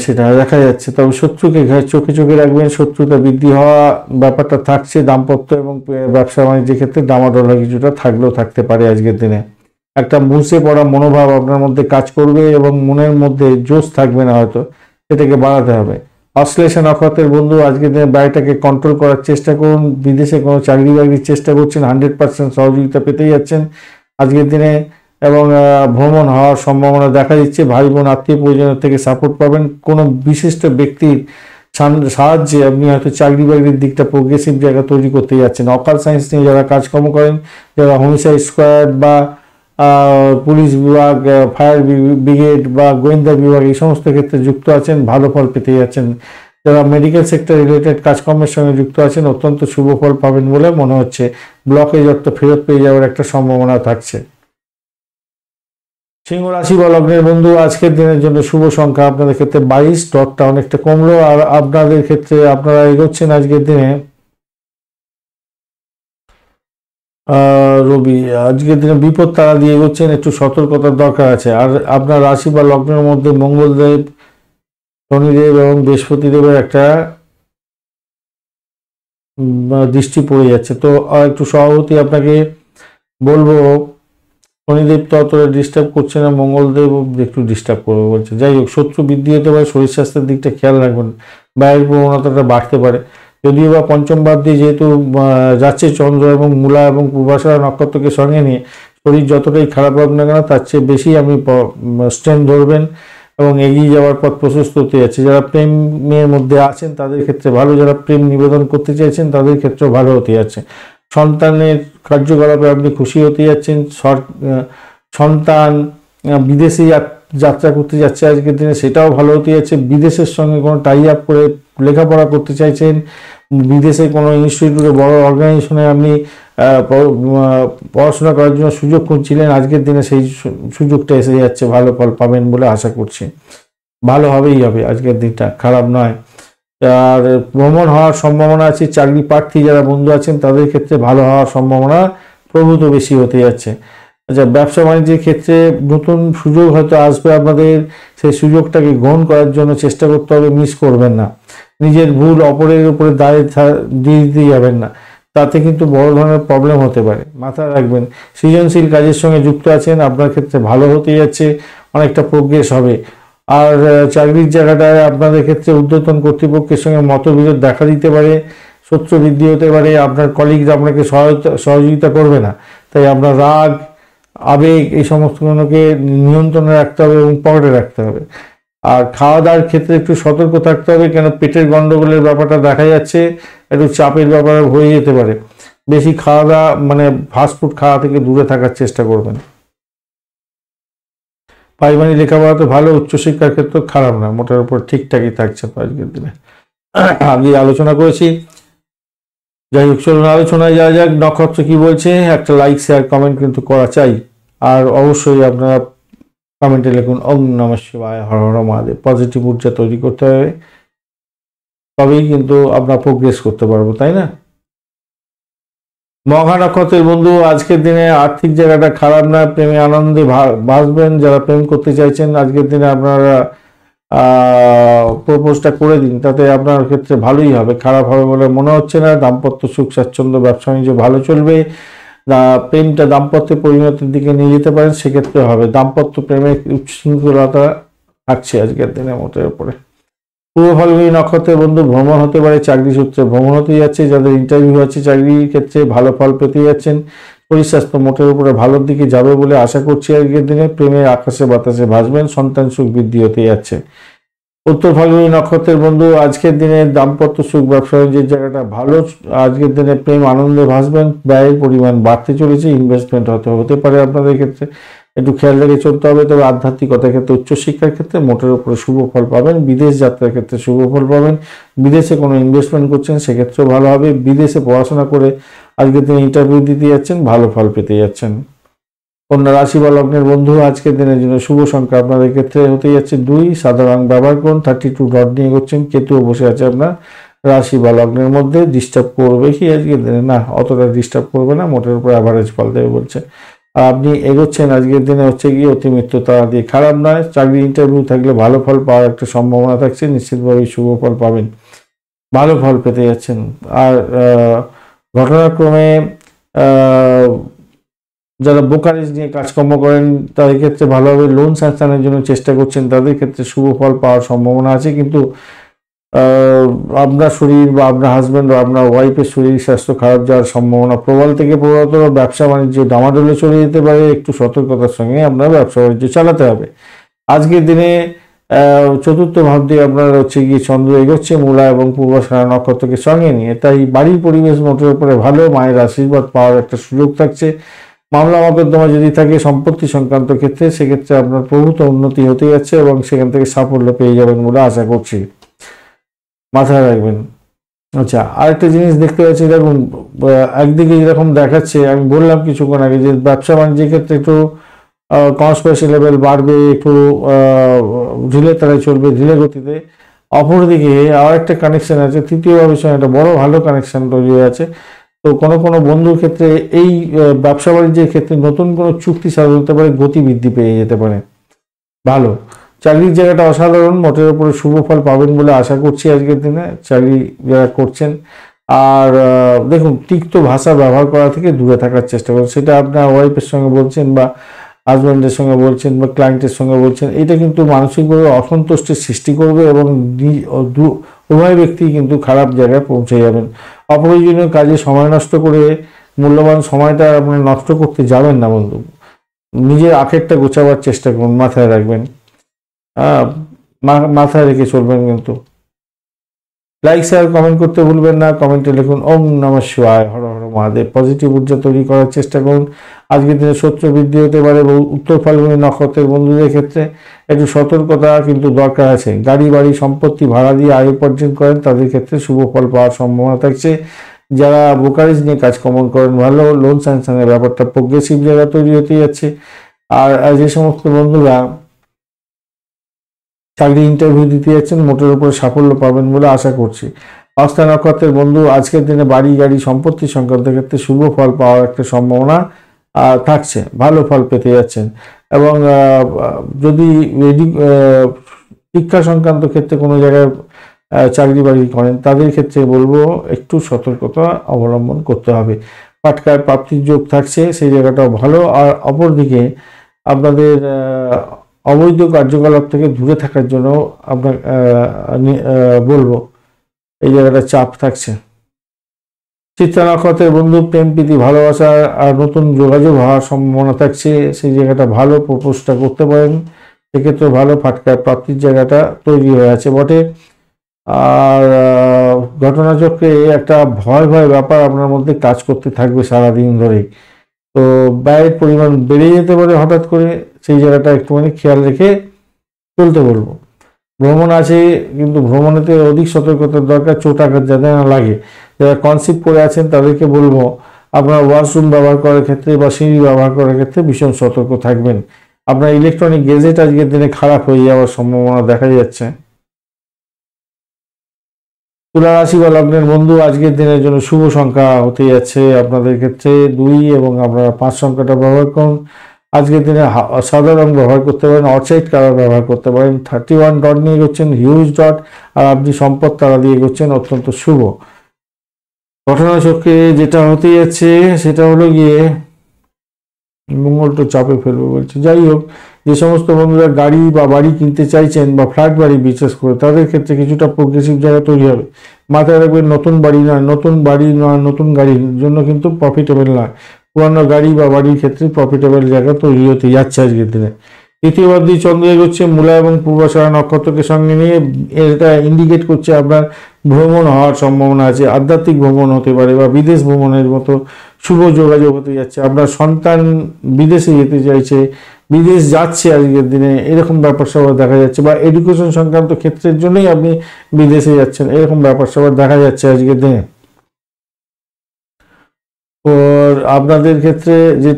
Speaker 1: সেটা দেখা যাচ্ছে। তবে শত্রুকে চোখে চোখে রাখবেন, শত্রুতা বৃদ্ধি হওয়া ব্যাপারটা থাকছে। দাম্পত্য এবং ব্যবসা বাণিজ্যের ক্ষেত্রে ডামাডোলা কিছুটা থাকলেও থাকতে পারে আজকের দিনে। একটা মুছে পড়া মনোভাব আপনার মধ্যে কাজ করবে এবং মনের মধ্যে জোশ থাকবে না, হয়তো সেটাকে বাড়াতে হবে। অশ্লেষা নক্ষত্রের বন্ধু আজকের দিনে ব্যয়টাকে কন্ট্রোল করার চেষ্টা করুন। বিদেশে কোনো চাকরি বাকরির চেষ্টা করছেন, 100% সহযোগিতা পেতেই যাচ্ছেন আজকের দিনে এবং ভ্রমণ হওয়ার সম্ভাবনা দেখা দিচ্ছে। ভাই বোন আত্মীয় পরিজনের থেকে সাপোর্ট পাবেন। কোনো বিশিষ্ট ব্যক্তির সাহায্যে আপনি হয়তো চাকরি বাকরির দিকটা প্রোগ্রেসিভ জায়গা তৈরি করতে যাচ্ছেন। অকাল সায়েন্স নিয়ে যারা কাজকর্ম করেন, যারা হোমিসাইড স্কোয়াড বা পুলিশ বিভাগ, ফায়ার ব্রিগেড বা গোয়েন্দা বিভাগ এই সমস্ত ক্ষেত্রে যুক্ত আছেন, ভালো ফল পেতে যাচ্ছেন। যারা মেডিকেল সেক্টর রিলেটেড কাজকর্মের সঙ্গে যুক্ত আছেন, অত্যন্ত শুভ ফল পাবেন বলে মনে হচ্ছে। ব্লকেজ অর্থ ফেরত পেয়ে যাওয়ার একটা সম্ভাবনা থাকছে। সিংহ রাশি বা লগ্নের বন্ধু আজকের দিনের জন্য শুভ সংখ্যা আপনাদের ক্ষেত্রে 22, ডটটা অনেকটা কমলো। আর আপনাদের ক্ষেত্রে আপনারা এগোচ্ছেন আজকের দিনে রবি, আজকের দিনে বিপদ তারা দিয়ে এগোচ্ছেন, একটু সতর্কতার দরকার আছে। আর আপনার রাশি বা লগ্নের মধ্যে মঙ্গলদেব, শনিদেব এবং বৃহস্পতিদেবের একটা দৃষ্টি পড়ে যাচ্ছে, তো একটু সভাপতি আপনাকে বলবো, শনিদেব তো অতটা ডিস্টার্ব করছে না, মঙ্গলদেব একটু ডিস্টার্ব করবে বলছে। যাই হোক, শত্রু বৃদ্ধি হতে পারে, শরীর স্বাস্থ্যের দিকটা খেয়াল রাখবেন, ব্যয়ের প্রবণতাটা বাড়তে পারে। যদিও বা পঞ্চম ভাব দিয়ে যেহেতু যাচ্ছে চন্দ্র এবং মূলা এবং পূর্বাশারা নক্ষত্রকে সঙ্গে নিয়ে, শরীর যতটাই খারাপ হোক না কেন তার চেয়ে বেশি আপনি স্ট্রেংথ ধরবেন এবং এগিয়ে যাওয়ার পথ প্রশস্ত হতে যাচ্ছে। যারা প্রেমের মধ্যে আছেন তাদের ক্ষেত্রে ভালো, যারা প্রেম নিবেদন করতে চাইছেন তাদের ক্ষেত্রেও ভালো হতে যাচ্ছে। সন্তানের কার্যকলাপে আপনি খুশি হতে যাচ্ছেন। সন্তান বিদেশে যাত্রা করতে যাচ্ছে আজকের দিনে, সেটাও ভালো হতে যাচ্ছে। বিদেশের সঙ্গে কোনো টাই আপ করে লেখাপড়া করতে চাইছেন, বিদেশে কোনো ইনস্টিটিউটে বড় অর্গানাইজেশনে আপনি পড়াশোনা করার জন্য সুযোগ খুঁজছিলেন, আজকের দিনে সেই সুযোগটা এসে যাচ্ছে, ভালো ফল পাবেন বলে আশা করছি। ভালো হবেই হবে, আজকের দিনটা খারাপ নয়। আর ভ্রমণ হওয়ার সম্ভাবনা আছে। চাকরি প্রার্থী যারা বন্ধু আছেন তাদের ক্ষেত্রে ভালো হওয়ার সম্ভাবনা প্রভূত বেশি হতে যাচ্ছে। আচ্ছা, ব্যবসা বাণিজ্যের ক্ষেত্রে নতুন সুযোগ হয়তো আসবে আপনাদের, সেই সুযোগটাকে গ্রহণ করার জন্য চেষ্টা করতে হবে, মিস করবেন না। নিজের ভুল অপরের উপরে দায় দিয়ে দিতে যাবেন না, তাতে কিন্তু বড় ধরনের প্রবলেম হতে পারে, মাথায় রাখবেন। সৃজনশীল কাজের সঙ্গে যুক্ত আছেন, আপনার ক্ষেত্রে ভালো হতে যাচ্ছে, অনেকটা প্রোগ্রেস হবে। আর চাকরির জায়গাটায় আপনাদের ক্ষেত্রে ঊর্ধ্বতন কর্তৃপক্ষের সঙ্গে মতবিরোধ দেখা দিতে পারে, শত্রু বৃদ্ধি হতে পারে, আপনার কলিগরা আপনাকে সহযোগিতা করবে না, তাই আপনার রাগ আবেগ এই সমস্তগুলোকে নিয়ন্ত্রণে রাখতে হবে এবং পকেটে রাখতে হবে। আর খাওয়া দাওয়ার ক্ষেত্রে একটু সতর্ক থাকতে হবে, কেন পেটের গন্ডগোলের ব্যাপারটা দেখা যাচ্ছে, একটু চাপের ব্যাপার হয়ে যেতে পারে। বেশি খাওয়া দাওয়া মানে ফাস্টফুড খাওয়া থেকে দূরে থাকার চেষ্টা করবেন। পারিবারিক লেখাপড়া তো ভালো, উচ্চশিক্ষার ক্ষেত্রে খারাপ না, মোটের উপর ঠিকঠাকই থাকছে আজকের দিনে। আগে আলোচনা করেছি, যাই হোক চলুন আলোচনায় যাওয়া যাক। নক্ষত্র কি বলছে, একটা লাইক শেয়ার কমেন্ট কিন্তু করা চাই। আর অবশ্যই আপনারা কমেন্টে লিখুন ওম নমঃ শিবায়, হর হর মহাদেব। পজিটিভ ঊর্জা তৈরি করতে হবে, তবেই কিন্তু আমরা প্রোগ্রেস করতে পারবো, তাই না? মঘা নক্ষত্রের বন্ধু, আজকের দিনে আর্থিক জায়গাটা খারাপ না, প্রেমে আনন্দে ভাসবেন। যারা প্রেম করতে চাইছেন আজকের দিনে আপনারা প্রপোজটা করে দিন, তাতে আপনার ক্ষেত্রে ভালোই হবে, খারাপ হবে বলে মনে হচ্ছে না। দাম্পত্য সুখ স্বাচ্ছন্দ্য, ব্যবসা বাণিজ্য ভালো চলবে। প্রেমটা দাম্পত্যের পরিণতির দিকে নিয়ে যেতে পারেন, সেক্ষেত্রে হবে। দাম্পত্য প্রেমের উচ্ছৃঙ্খলতা থাকছে আজকের দিনে মোটের উপরে। পূর্ব ফাল্গুনী নক্ষত্রের বন্ধু, ভ্রমণ হতে পারে, চাকরি সূত্রে ভ্রমণ হতে যাচ্ছে। যাদের ইন্টারভিউ আছে চাকরির ক্ষেত্রে ভালো ফল পেতে যাচ্ছেন। শরীর স্বাস্থ্য মোটের উপরে ভালোর দিকে যাবে বলে আশা করছি আজকের দিনে। প্রেমের আকাশে বাতাসে ভাসবেন, সন্তান সুখ বৃদ্ধি হতে যাচ্ছে। উত্তর ফাল্গুনী নক্ষত্রের বন্ধু, আজকের দিনে দাম্পত্য সুখ, ব্যবসা বাণিজ্যের জায়গাটা ভালো। আজকের দিনে প্রেম আনন্দে ভাসবেন, ব্যয়ের পরিমাণ বাড়তে চলেছে, ইনভেস্টমেন্ট হতে পারে আপনাদের ক্ষেত্রে, একটু খেয়াল রেখে চলতে হবে। তবে আধ্যাত্মিকতার ক্ষেত্রে, উচ্চশিক্ষার ক্ষেত্রে মোটের উপরে শুভ ফল পাবেন। বিদেশ যাত্রার ক্ষেত্রে শুভ ফল পাবেন। বিদেশে কোনো ইনভেস্টমেন্ট করছেন সেক্ষেত্রেও ভালো হবে। বিদেশে পড়াশোনা করে আজকের দিনে ইন্টারভিউ দিতে যাচ্ছেন, ভালো ফল পেতে যাচ্ছেন। কন্যা রাশি বা লগ্নের বন্ধু, আজকের দিনের জন্য শুভ সংখ্যা আপনাদের ক্ষেত্রে হতে যাচ্ছে 2। সাদা রং ব্যবহার করুন। 32 ডট নিয়ে করছেন। কেতুও বসে আছে আপনার রাশি বা লগ্নের মধ্যে, ডিস্টার্ব করবে কি আজকের দিনে? না, অতটা ডিস্টার্ব করবে না, মোটের উপর অ্যাভারেজ ফল দেবে বলছে। আর আপনি এগোচ্ছেন আজকের দিনে হচ্ছে গিয়ে অতি মৃত্যু তারা দিয়ে, খারাপ নয়। চাকরি ইন্টারভিউ থাকলে ভালো ফল পাওয়ার একটা সম্ভাবনা থাকছে, নিশ্চিতভাবেই শুভ ফল পাবেন, ভালো ফল পেতে যাচ্ছেন। আর ঘটনাক্রমে যারা ব্রোকারেজ নিয়ে কাজকর্ম করেন তাদের ক্ষেত্রে ভালোভাবে লোন স্যাংশনের জন্য চেষ্টা করছেন, তাদের ক্ষেত্রে শুভ ফল পাওয়ার সম্ভাবনা আছে। কিন্তু আপনার শরীর বা আপনার হাজব্যান্ড বা আপনার ওয়াইফের শরীর স্বাস্থ্য খারাপ যাওয়ার সম্ভাবনা প্রবল থেকে প্রবলতর। ব্যবসা বাণিজ্য ডামাডোলে চলে যেতে পারে, একটু সতর্কতার সঙ্গে আপনার ব্যবসা বাণিজ্য চালাতে হবে। আজকের দিনে চতুর্থ ভাব দিয়ে আপনার হচ্ছে গিয়ে চন্দ্র এগোচ্ছে মূলা এবং পূর্বাষাঢ়া নক্ষত্রকে সঙ্গে নিয়ে, তাই বাড়ির পরিবেশ মোটের উপরে ভালো। মায়ের আশীর্বাদ পাওয়ার একটা সুযোগ থাকছে। মামলা মকদ্দমা যদি থাকে সম্পত্তি সংক্রান্ত ক্ষেত্রে, সেক্ষেত্রে আপনার প্রভূত উন্নতি হতে যাচ্ছে এবং সেখান থেকে সাফল্য পেয়ে যাবেন বলে আশা করছি, মাথায় রাখবেন। আচ্ছা, আরেকটা জিনিস দেখতে পাচ্ছি, দেখুন একদিকে যেরকম দেখাচ্ছে, আমি বললাম কিছুক্ষণ আগে যে ব্যবসা বাণিজ্যের ক্ষেত্রে একটু কনস্পিরেসি লেভেল বাড়বে, একটু ঢিলে তারাই চলবে, ধীরে গতিতে। অপরদিকে আর একটা কানেকশন আছে, তৃতীয় বিষয় একটা বড় ভালো কানেকশন তৈরি হয়ে আছে। তো কোনো কোনো বন্ধুর ক্ষেত্রে এই ব্যবসা বাণিজ্যের ক্ষেত্রে নতুন কোনো চুক্তি সাধন হতে পারে, গতি বৃদ্ধি পেয়ে যেতে পারে, ভালো। চাকরির জায়গাটা অসাধারণ, মোটের উপরে শুভ ফল পাবেন বলে আশা করছি আজকের দিনে চাকরি যারা করছেন। আর দেখুন, তিক্ত ভাষা ব্যবহার করা থেকে দূরে থাকার চেষ্টা করুন। সেটা আপনার ওয়াইফের সঙ্গে বলছেন বা হাজব্যান্ডের সঙ্গে বলছেন বা ক্লায়েন্টের সঙ্গে বলছেন, এটা কিন্তু মানসিকভাবে অসন্তুষ্টির সৃষ্টি করবে এবং উভয় ব্যক্তি কিন্তু খারাপ জায়গায় পৌঁছে যাবেন। অপ্রয়োজনীয় কাজে সময় নষ্ট করে মূল্যবান সময়টা আপনার নষ্ট করতে যাবেন না বন্ধু। নিজের আখেরটা গোছাবার চেষ্টা করুন, মাথায় রাখবেন, মাথায় রেখে চলবেন কিন্তু। লাইক শেয়ার কমেন্ট করতে ভুলবেন না। কমেন্টে লিখুন ওম নমঃ শিবায়, হর হর মহাদেব। পজিটিভ ঊর্জা তৈরি করার চেষ্টা করুন। আজকের দিনে শত্রু বৃদ্ধি হতে পারে। উত্তর ফাল্গুনী নক্ষত্রের বন্ধুদের ক্ষেত্রে একটু সতর্কতা কিন্তু দরকার আছে। গাড়ি বাড়ি সম্পত্তি ভাড়া দিয়ে আয় উপার্জন করেন, তাদের ক্ষেত্রে শুভ ফল পাওয়ার সম্ভাবনা থাকছে। যারা ব্রোকারেজ নিয়ে কাজকর্ম করেন ভালো। লোন স্যাংশনের ব্যাপারটা প্রোগ্রেসিভ জায়গা তৈরি হতে যাচ্ছে। আর যে সমস্ত বন্ধুরা চাকরি ইন্টারভিউ দিতে যাচ্ছেন, মোটের উপরে সাফল্য পাবেন বলে আশা করছি। হস্তা নক্ষত্রের বন্ধু, আজকের দিনে বাড়ি গাড়ি সম্পত্তি সংক্রান্ত ক্ষেত্রে শুভ ফল পাওয়ার একটা সম্ভাবনা থাকছে, ভালো ফল পেতে যাচ্ছেন। এবং যদি শিক্ষা সংক্রান্ত ক্ষেত্রে কোনো জায়গায় চাকরি বাড়ি করেন, তাদের ক্ষেত্রে বলবো একটু সতর্কতা অবলম্বন করতে হবে। পাটকায় প্রাপ্তির যোগ থাকছে, সেই জায়গাটাও ভালো। আর অপরদিকে আপনাদের অবৈধ কার্যকলাপ থেকে দূরে থাকার জন্য আপনার বলবো, এই জায়গাটা চাপ থাকছে। চিত্রা নক্ষত্রের বন্ধু, প্রেম প্রীতি ভালোবাসা আর নতুন যোগাযোগ হওয়ার সম্ভাবনা থাকছে, সেই জায়গাটা ভালো। প্রপোজটা করতে পারেন, সেক্ষেত্রে ভালো। ফাটকায় প্রাপ্তির জায়গাটা তৈরি হয়ে আছে বটে। আর ঘটনাচক্রে একটা ভয় ভয় ব্যাপার আপনার মধ্যে কাজ করতে থাকবে সারাদিন ধরে। তো ব্যয়ের পরিমাণ বেড়ে যেতে পারে হঠাৎ করে, সেই জায়গাটা একটুখানি খেয়াল রেখে চলতে বলবো। ভ্রমণ আছে, কিন্তু ভ্রমণেতে অধিক সতর্কতার দরকার, চোট আঘাত যাতে না লাগে। যারা কনসিভ করে আছেন তাদেরকে বলবো আপনার ওয়াশরুম ব্যবহার করার ক্ষেত্রে বা সিঁড়ি ব্যবহার করার ক্ষেত্রে ভীষণ সতর্ক থাকবেন। আপনার ইলেকট্রনিক গেজেট আজকের দিনে খারাপ হয়ে যাওয়ার সম্ভাবনা দেখা যাচ্ছে। তুলা রাশি বা লগ্নের বন্ধু, আজকের দিনের জন্য শুভ সংখ্যা হতে যাচ্ছে আপনাদের ক্ষেত্রে 2 এবং আপনারা 5 সংখ্যাটা ব্যবহার করুন। আজকের দিনে সাদা রং ব্যবহার করতে পারেন, অক্সাইড কালার ব্যবহার করতে পারেন। 31 ডট নিয়ে এগোচ্ছেন, হিউজ ডট, আর আপনি সম্পদ তারা দিয়ে এগোচ্ছেন, অত্যন্ত শুভ। ঘটনাচক্রে যেটা হতে যাচ্ছে সেটা হলো গিয়ে মঙ্গল তো চাপে ফেলবে বলছে। যাই হোক, যে সমস্ত বন্ধুরা গাড়ি বা বাড়ি কিনতে চাইছেন বা ফ্ল্যাট বাড়ি বিশেষ করে, তাদের ক্ষেত্রে কিছুটা প্রোগ্রেসিভ জায়গা তৈরি হবে। মাথায় রাখবেন, নতুন বাড়ি নয়, নতুন বাড়ি নয়, নতুন গাড়ির জন্য কিন্তু প্রফিটেবল নয়। পুরানো গাড়ি বা বাড়ির ক্ষেত্রে প্রফিটেবল জায়গা তৈরি হতে যাচ্ছে আজকের দিনে। তৃতীয়বাদী চন্দ্র এগোচ্ছে মূলা এবং পূর্বাষাঢ়া নক্ষত্রকে সঙ্গে নিয়ে। এটা ইন্ডিকেট করছে আপনার ভ্রমণ হওয়ার সম্ভাবনা আছে, আধ্যাত্মিক ভ্রমণ হতে পারে বা বিদেশ ভ্রমণের মতো শুভ যোগাযোগ হতে যাচ্ছে। আপনার সন্তান বিদেশে যেতে চাইছে, বিদেশ যাচ্ছে আজকের দিনে, এরকম ব্যাপার স্যাপার দেখা যাচ্ছে, বা এডুকেশন সংক্রান্ত ক্ষেত্রের জন্যই আপনি বিদেশে যাচ্ছেন, এরকম ব্যাপার স্যাপার দেখা যাচ্ছে আজকের দিনে। আপনাদের ক্ষেত্রে যে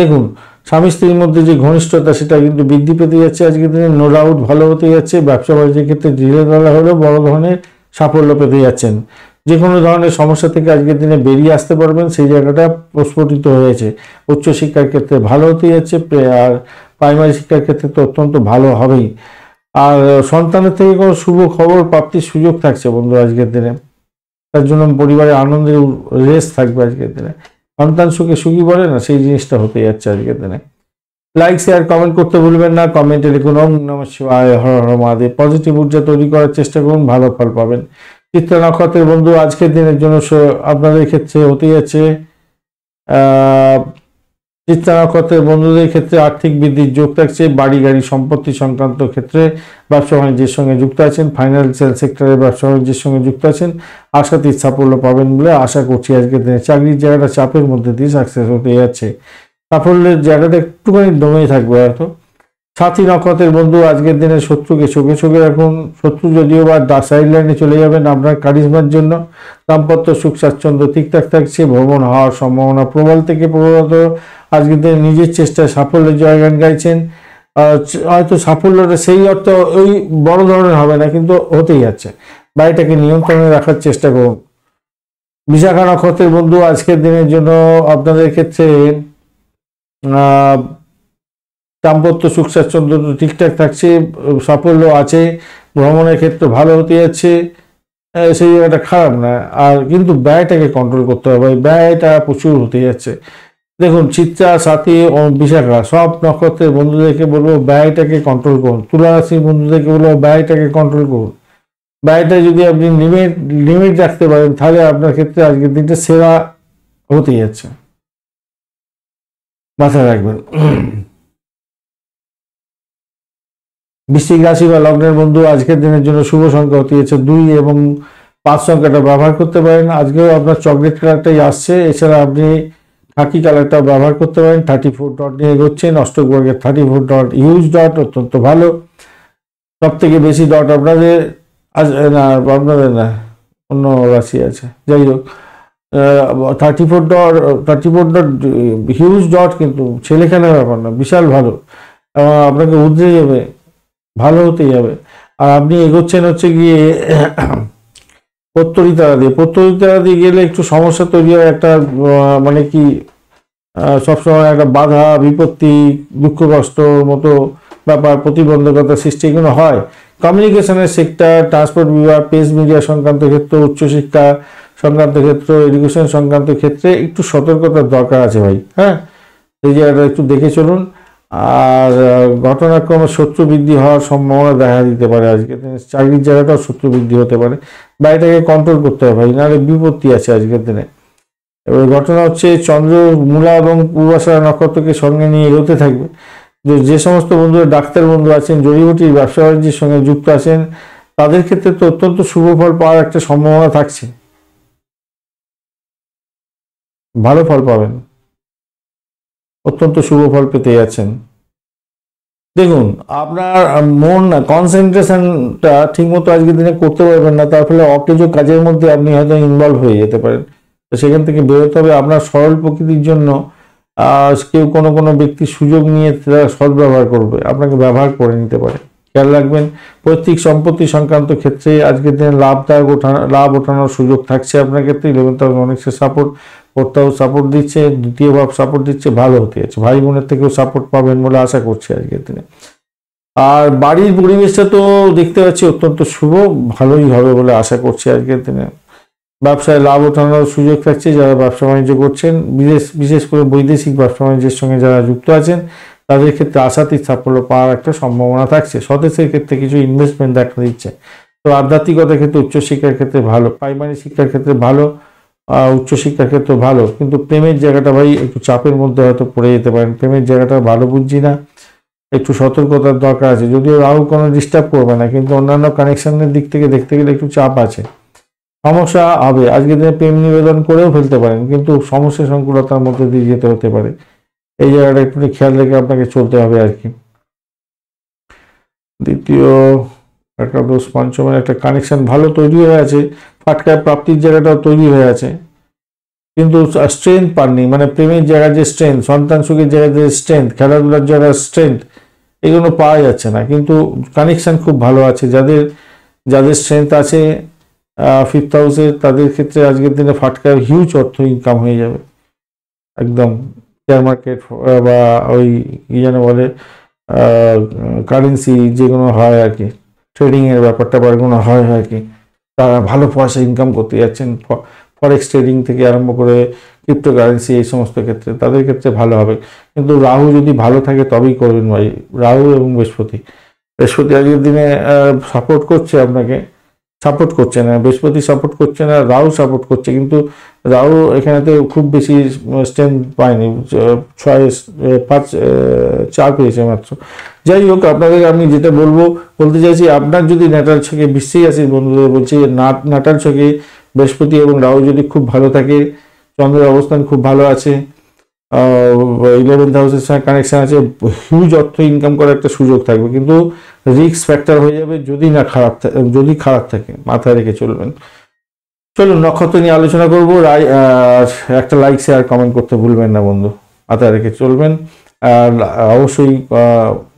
Speaker 1: দেখুন, স্বামী স্ত্রীর মধ্যে যে ঘনিষ্ঠতা সেটা কিন্তু বৃদ্ধি পেতে যাচ্ছে আজকের দিনে, নো ডাউট ভালো হতে যাচ্ছে। ব্যবসা বাণিজ্যের ক্ষেত্রে ধীরে ধীরে হলেও বড় ধরনের সাফল্য পেতে যাচ্ছেন। যে কোনো ধরনের সমস্যা থেকে আজকের দিনে বেরিয়ে আসতে পারবেন, সেই জায়গাটা প্রস্ফুটিত হয়েছে। উচ্চশিক্ষার ক্ষেত্রে ভালো হতে যাচ্ছে, আর প্রাইমারি শিক্ষার ক্ষেত্রে তো অত্যন্ত ভালো হবেই। আর সন্তানের থেকে কোনো শুভ খবর প্রাপ্তির সুযোগ থাকছে বন্ধু আজকের দিনে, তার জন্য পরিবারের আনন্দের রেস থাকবে আজকের দিনে। সন্তান সুখে সুখী বলে না, সেই জিনিসটা হতে যাচ্ছে আজকের দিনে। লাইক শেয়ার কমেন্ট করতে ভুলবেন না, কমেন্টে লিখুন ওম নমঃ শিবায়, হর হর মহাদেব। পজিটিভ ঊর্জা তৈরি করার চেষ্টা করুন, ভালো ফল পাবেন। চিত্রা নক্ষত্রের বন্ধু, আজকের দিনের জন্য আপনাদের ক্ষেত্রে হতে যাচ্ছে চিত্রা নক্ষত্রের বন্ধুদের ক্ষেত্রে আর্থিক বৃদ্ধির যোগ থাকছে। বাড়ি গাড়ি সম্পত্তি সংক্রান্ত ক্ষেত্রে ব্যবসা বাণিজ্যের সঙ্গে যুক্ত আছেন, ফাইন্যান্সিয়াল সেক্টরের ব্যবসা বাণিজ্যের সঙ্গে যুক্ত আছেন, আশাতীত সাফল্য পাবেন বলে আশা করছি আজকের দিনে। চাকরির জায়গাটা চাপের মধ্যে দিয়ে সাকসেস হতে যাচ্ছে, সাফল্যের জায়গাটা একটুখানি দমেই থাকবে হয়তো। সাথী নক্ষত্রের বন্ধু, আজকের দিনে শত্রুকে চোখে চোখে রাখুন। শত্রু যদিও বা সাইড লাইনে চলে যাবেন আপনার কারিজমার জন্য। দাম্পত্য সুখ স্বাচ্ছন্দ্য ঠিকঠাক থাকছে, ভ্রমণ হওয়ার সম্ভাবনা প্রবল থেকে প্রবলত। আজকের দিনে নিজের চেষ্টায় সাফল্যের জয়গান গাইছেন। হয়তো সাফল্যটা সেই অর্থ ওই বড় ধরনের হবে না, কিন্তু হতেই যাচ্ছে। বাড়িটাকে নিয়ন্ত্রণে রাখার চেষ্টা করুন। বিশাখা নক্ষত্রের বন্ধু, আজকের দিনের জন্য আপনাদের ক্ষেত্রে দাম্পত্য সুখ স্বাচ্ছন্দ্য ঠিকঠাক থাকছে, সাফল্য আছে, ভ্রমণের ক্ষেত্রে ভালো হতে যাচ্ছে, সেই জায়গাটা খারাপ না। আর কিন্তু ব্যয়টাকে কন্ট্রোল করতে হবে, ব্যয়টা প্রচুর হতে যাচ্ছে। দেখুন, চিত্রা, সাথী ও বিশাখা সব নক্ষত্রের বন্ধুদেরকে বলবো ব্যয়টাকে কন্ট্রোল করুন। তুলা রাশির বন্ধুদেরকে বলবো ব্যয়টাকে কন্ট্রোল করুন। ব্যয়টা যদি আপনি লিমিট রাখতে পারেন, তাহলে আপনার ক্ষেত্রে আজকের দিনটা সেরা হতে যাচ্ছে, মাথায় রাখবেন। বৃশ্চিক রাশি বা লগ্নের বন্ধু, আজকের দিনের জন্য শুভ সংখ্যা হতে যাচ্ছে 2 এবং 5 সংখ্যাটা ব্যবহার করতে পারেন। আজকেও আপনার চকলেট কালারটাই আসছে, এছাড়া আপনি খাকি কালারটাও ব্যবহার করতে পারেন। 34 ডট নিয়ে এগোচ্ছেন, অষ্টক বর্গের 34 ডট, হিউজ ডট, অত্যন্ত ভালো। সব থেকে বেশি ডট আপনাদের না, আপনাদের না, অন্য রাশি আছে, যাই হোক 34 ডট হিউজ ডট, কিন্তু ছেলেখানের ব্যাপার না, বিশাল ভালো। আপনাকে উদ্রে যাবে, ভালো হতে যাবে। আর আপনি এগোচ্ছেন হচ্ছে গিয়ে প্রত্যরিতারা দিয়ে গেলে একটু সমস্যা তৈরি হয়, একটা মানে কি সবসময় একটা বাধা বিপত্তি দুঃখ কষ্টর মতো ব্যাপার, প্রতিবন্ধকতা সৃষ্টি এগুলো হয়। কমিউনিকেশনের সেক্টর, ট্রান্সপোর্ট বিভাগ, প্রেস মিডিয়া সংক্রান্ত ক্ষেত্র, উচ্চশিক্ষা সংক্রান্ত ক্ষেত্র, এডুকেশন সংক্রান্ত ক্ষেত্রে একটু সতর্কতার দরকার আছে ভাই। হ্যাঁ, এই জায়গাটা একটু দেখে চলুন। আর ঘটনাক্রমে শত্রু বৃদ্ধি হওয়ার সম্ভাবনা দেখা দিতে পারে আজকে। চাকরির জায়গাটাও শত্রু বৃদ্ধি হতে পারে, বাড়িটাকে কন্ট্রোল করতে হবে ভাই, নাহলে বিপত্তি আছে আজকের দিনে। এবার ঘটনা হচ্ছে চন্দ্র মূলা এবং পূর্বাষাঢ়া নক্ষত্রকে সঙ্গে নিয়ে এগোতে থাকবে। যে সমস্ত বন্ধুরা ডাক্তার বন্ধু আছেন, জড়িবুটির ব্যবসা বাণিজ্যের সঙ্গে যুক্ত আছেন, তাদের ক্ষেত্রে তো অত্যন্ত শুভ ফল পাওয়ার একটা সম্ভাবনা থাকছে, ভালো ফল পাবেন, অত্যন্ত শুভ ফল পেতে যাচ্ছেন। দেখুন আপনার মন না, কনসেন্ট্রেশনটা ঠিক মতো আজকের দিনে করতে পারবেন না, তার ফলে অকেজো কাজের মধ্যে আপনি হয়তো ইনভলভ হয়ে যেতে পারেন। তো সেখান থেকে বেরোতে হবে। আপনার সরল প্রকৃতির জন্য কেউ কোনো কোনো ব্যক্তি সুযোগ নিয়ে সদ্ব্যবহার করবে, আপনাকে ব্যবহার করে নিতে পারে। খেয়াল রাখবেন, পৈতৃক সম্পত্তি সংক্রান্ত ক্ষেত্রে আজকের দিনে লাভ ওঠানোর সুযোগ থাকছে আপনার ক্ষেত্রে। 11th হাউস অনেক সাপোর্ট, 4th হাউস সাপোর্ট দিচ্ছে, দ্বিতীয় ভাব সাপোর্ট দিচ্ছে, ভালো হতে যাচ্ছে। ভাই বোনের থেকেও সাপোর্ট পাবেন বলে আশা করছি আজকের দিনে। আর বাড়ির পরিবেশটা তো দেখতে পাচ্ছি অত্যন্ত শুভ, ভালোই হবে বলে আশা করছি আজকের দিনে। ব্যবসায় লাভ ওঠানোর সুযোগ থাকছে যারা ব্যবসা বাণিজ্য করছেন, বিশেষ করে বৈদেশিক ব্যবসা বাণিজ্যের সঙ্গে যারা যুক্ত আছেন তাদের ক্ষেত্রে আশাতীত সাফল্য পাওয়ার একটা সম্ভাবনা থাকছে। স্বদেশের ক্ষেত্রে কিছু ইনভেস্টমেন্ট দেখা দিচ্ছে। তো আধ্যাত্মিকতার ক্ষেত্রে, উচ্চশিক্ষার ক্ষেত্রে ভালো, প্রাইমারি শিক্ষার ক্ষেত্রে ভালো, উচ্চশিক্ষার ক্ষেত্রে ভালো। কিন্তু প্রেমের জায়গাটা ভাই একটু চাপের মধ্যে হয়তো পড়ে যেতে পারেন। প্রেমের জায়গাটা ভালো বুঝছি না, একটু সতর্কতার দরকার আছে। যদিও রাহু কোনো ডিস্টার্ব করবে না, কিন্তু অন্যান্য কানেকশনের দিক থেকে দেখতে গেলে একটু চাপ আছে, সমস্যা হবে। আজকের দিনে প্রেম নিবেদন করেও ফেলতে পারেন, কিন্তু সমস্যা সংকুলতার মধ্যে দিয়ে যেতে হতে পারে। এই জায়গাটা একটু খেয়াল রেখে আপনাকে চলতে হবে আর কি। দ্বিতীয় একাদশ পঞ্চমের একটা কানেকশন ভালো তৈরি হয়ে আছে, ফাটকায় প্রাপ্তির জায়গাটাও তৈরি হয়ে আছে, কিন্তু স্ট্রেংথ পাননি। মানে প্রেমের জায়গায় যে স্ট্রেংথ, সন্তান সুখের জায়গায় যে স্ট্রেংথ, খেলাধুলার জায়গায় স্ট্রেংথ, এগুলো পাওয়া যাচ্ছে না। কিন্তু কানেকশন খুব ভালো আছে। যাদের স্ট্রেংথ আছে 5th হাউসে, তাদের ক্ষেত্রে আজকের দিনে ফাটকায় হিউজ অর্থ ইনকাম হয়ে যাবে একদম। শেয়ার মার্কেট বা ওই কি যেন বলে কারেন্সি যেগুলো হয় আর কি, ট্রেডিংয়ের ব্যাপারটা কোনো হয় আর কি, তারা ভালো পয়সা ইনকাম করতে যাচ্ছেন। ফরেক্স ট্রেডিং থেকে আরম্ভ করে ক্রিপ্টোকারেন্সি, এই সমস্ত ক্ষেত্রে তাদের ক্ষেত্রে ভালো হবে। কিন্তু রাহু যদি ভালো থাকে তবেই করবেন ভাই। রাহু এবং বৃহস্পতি আজকের দিনে সাপোর্ট করছে আপনাকে, সাপোর্ট করছে না, বৃহস্পতি সাপোর্ট করছে না, রাহু সাপোর্ট করছে। কিন্তু রাহু এখানেতে খুব বেশি স্ট্রেংথ পায়নি, 4 পেয়েছে মাত্র। যাই হোক, আপনাদের আমি যেটা বলতে চাইছি, আপনার যদি ন্যাটাল ছকে, বিশ্বেই আছে বন্ধুদের বলছি, ন্যাটাল ছকে বৃহস্পতি এবং রাহু যদি খুব ভালো থাকে, চন্দ্রের অবস্থান খুব ভালো আছে, 11th হাউসের সঙ্গে কানেকশন আছে, হিউজ অর্থ ইনকাম করার একটা সুযোগ থাকবে। কিন্তু রিস্ক ফ্যাক্টর হয়ে যাবে যদি খারাপ থাকে, মাথায় রেখে চলবেন। চলুন নক্ষত্র নিয়ে আলোচনা করবো। একটা লাইক, শেয়ার, কমেন্ট করতে ভুলবেন না বন্ধু, মাথায় রেখে চলবেন। আর অবশ্যই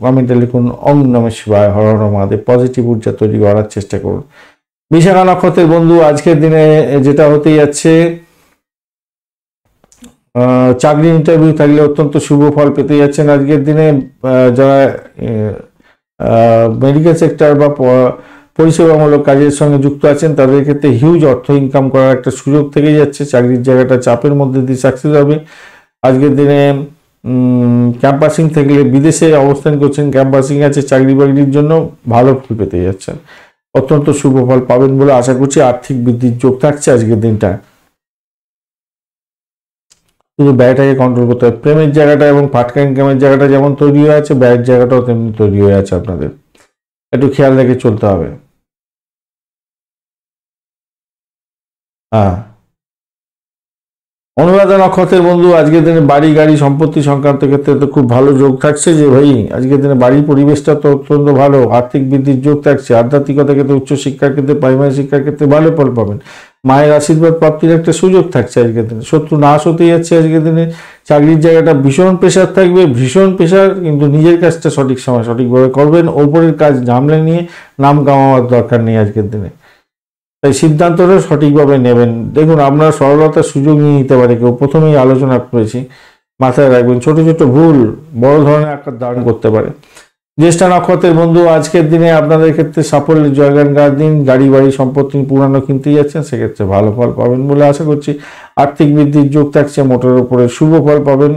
Speaker 1: কমেন্টে লিখুন ওম নমঃ শিবায়, হর হর মহাদেব, পজিটিভ ঊর্জা তৈরি করার চেষ্টা করুন। বিশাখা নক্ষত্রের বন্ধু, আজকের দিনে যেটা হতে যাচ্ছে, চাকরি ইন্টারভিউ থাকলে অত্যন্ত শুভ ফল পেতে যাচ্ছেন আজকের দিনে। যারা মেডিকেল সেক্টর বা পরিষেবামূলক কাজের সঙ্গে যুক্ত আছেন তাদের ক্ষেত্রে হিউজ অর্থ ইনকাম করার একটা সুযোগ থেকে যাচ্ছে। চাকরির জায়গাটা চাপের মধ্যে দিয়ে সাকসেস হবে আজকের দিনে। ক্যাম্পাসিং থাকলে, বিদেশে অবস্থান করছেন, ক্যাম্পাসিং আছে, চাকরি বাকরির জন্য ভালো ফল পেতে যাচ্ছেন, অত্যন্ত শুভ ফল পাবেন বলে আশা করছি। আর্থিক বৃদ্ধির যোগ থাকছে আজকের দিনটা। শুধু ব্যয়টাকে কন্ট্রোল করতে হবে। প্রেমের জায়গাটা এবং ফাটকা ইনকামের জায়গাটা যেমন তৈরি হয়ে আছে, ব্যয়ের জায়গাটাও তেমনি তৈরি হয়ে আছে। আপনাদের একটু খেয়াল রেখে চলতে হবে। হ্যাঁ, অনুরাধা নক্ষত্রের বন্ধু, আজকের দিনে বাড়ি গাড়ি সম্পত্তি সংক্রান্ত ক্ষেত্রে তো খুব ভালো যোগ থাকছে। যে ভাই আজকের দিনে বাড়ির পরিবেশটা তো অত্যন্ত ভালো, আর্থিক বৃদ্ধির যোগ থাকছে। আধ্যাত্মিকতার ক্ষেত্রে, উচ্চশিক্ষার ক্ষেত্রে, প্রাইমারি শিক্ষার ক্ষেত্রে ভালো ফল পাবেন। মায়ের আশীর্বাদ প্রাপ্তির একটা সুযোগ থাকছে আজকের দিনে। শত্রু নাশ হতে যাচ্ছে আজকের দিনে। চাকরির জায়গাটা ভীষণ প্রেশার থাকবে, ভীষণ প্রেশার, কিন্তু নিজের কাজটা সঠিক সময় সঠিকভাবে করবেন। ওপরের কাজ ঝামলে নিয়ে নাম কামাবার দরকার নেই আজকের দিনে, তাই সিদ্ধান্তটা সঠিকভাবে নেবেন। দেখুন, আপনার সরলতার সুযোগ নিয়ে নিতে পারে কেউ, প্রথমেই আলোচনা করেছি, মাথায় রাখবেন। ছোট ছোট ভুল বড় ধরনের আকার ধারণ করতে পারে। জ্যেষ্ঠা নক্ষত্রের বন্ধু, আজকের দিনে আপনাদের ক্ষেত্রে সাফল্যের জয়গান গাওয়ার দিন। গাড়ি বাড়ি সম্পত্তি পুরানো কিনতে যাচ্ছেন, সেক্ষেত্রে ভালো ফল পাবেন বলে আশা করছি। আর্থিক বৃদ্ধির যোগ থাকছে, মোটরের উপরে শুভ ফল পাবেন।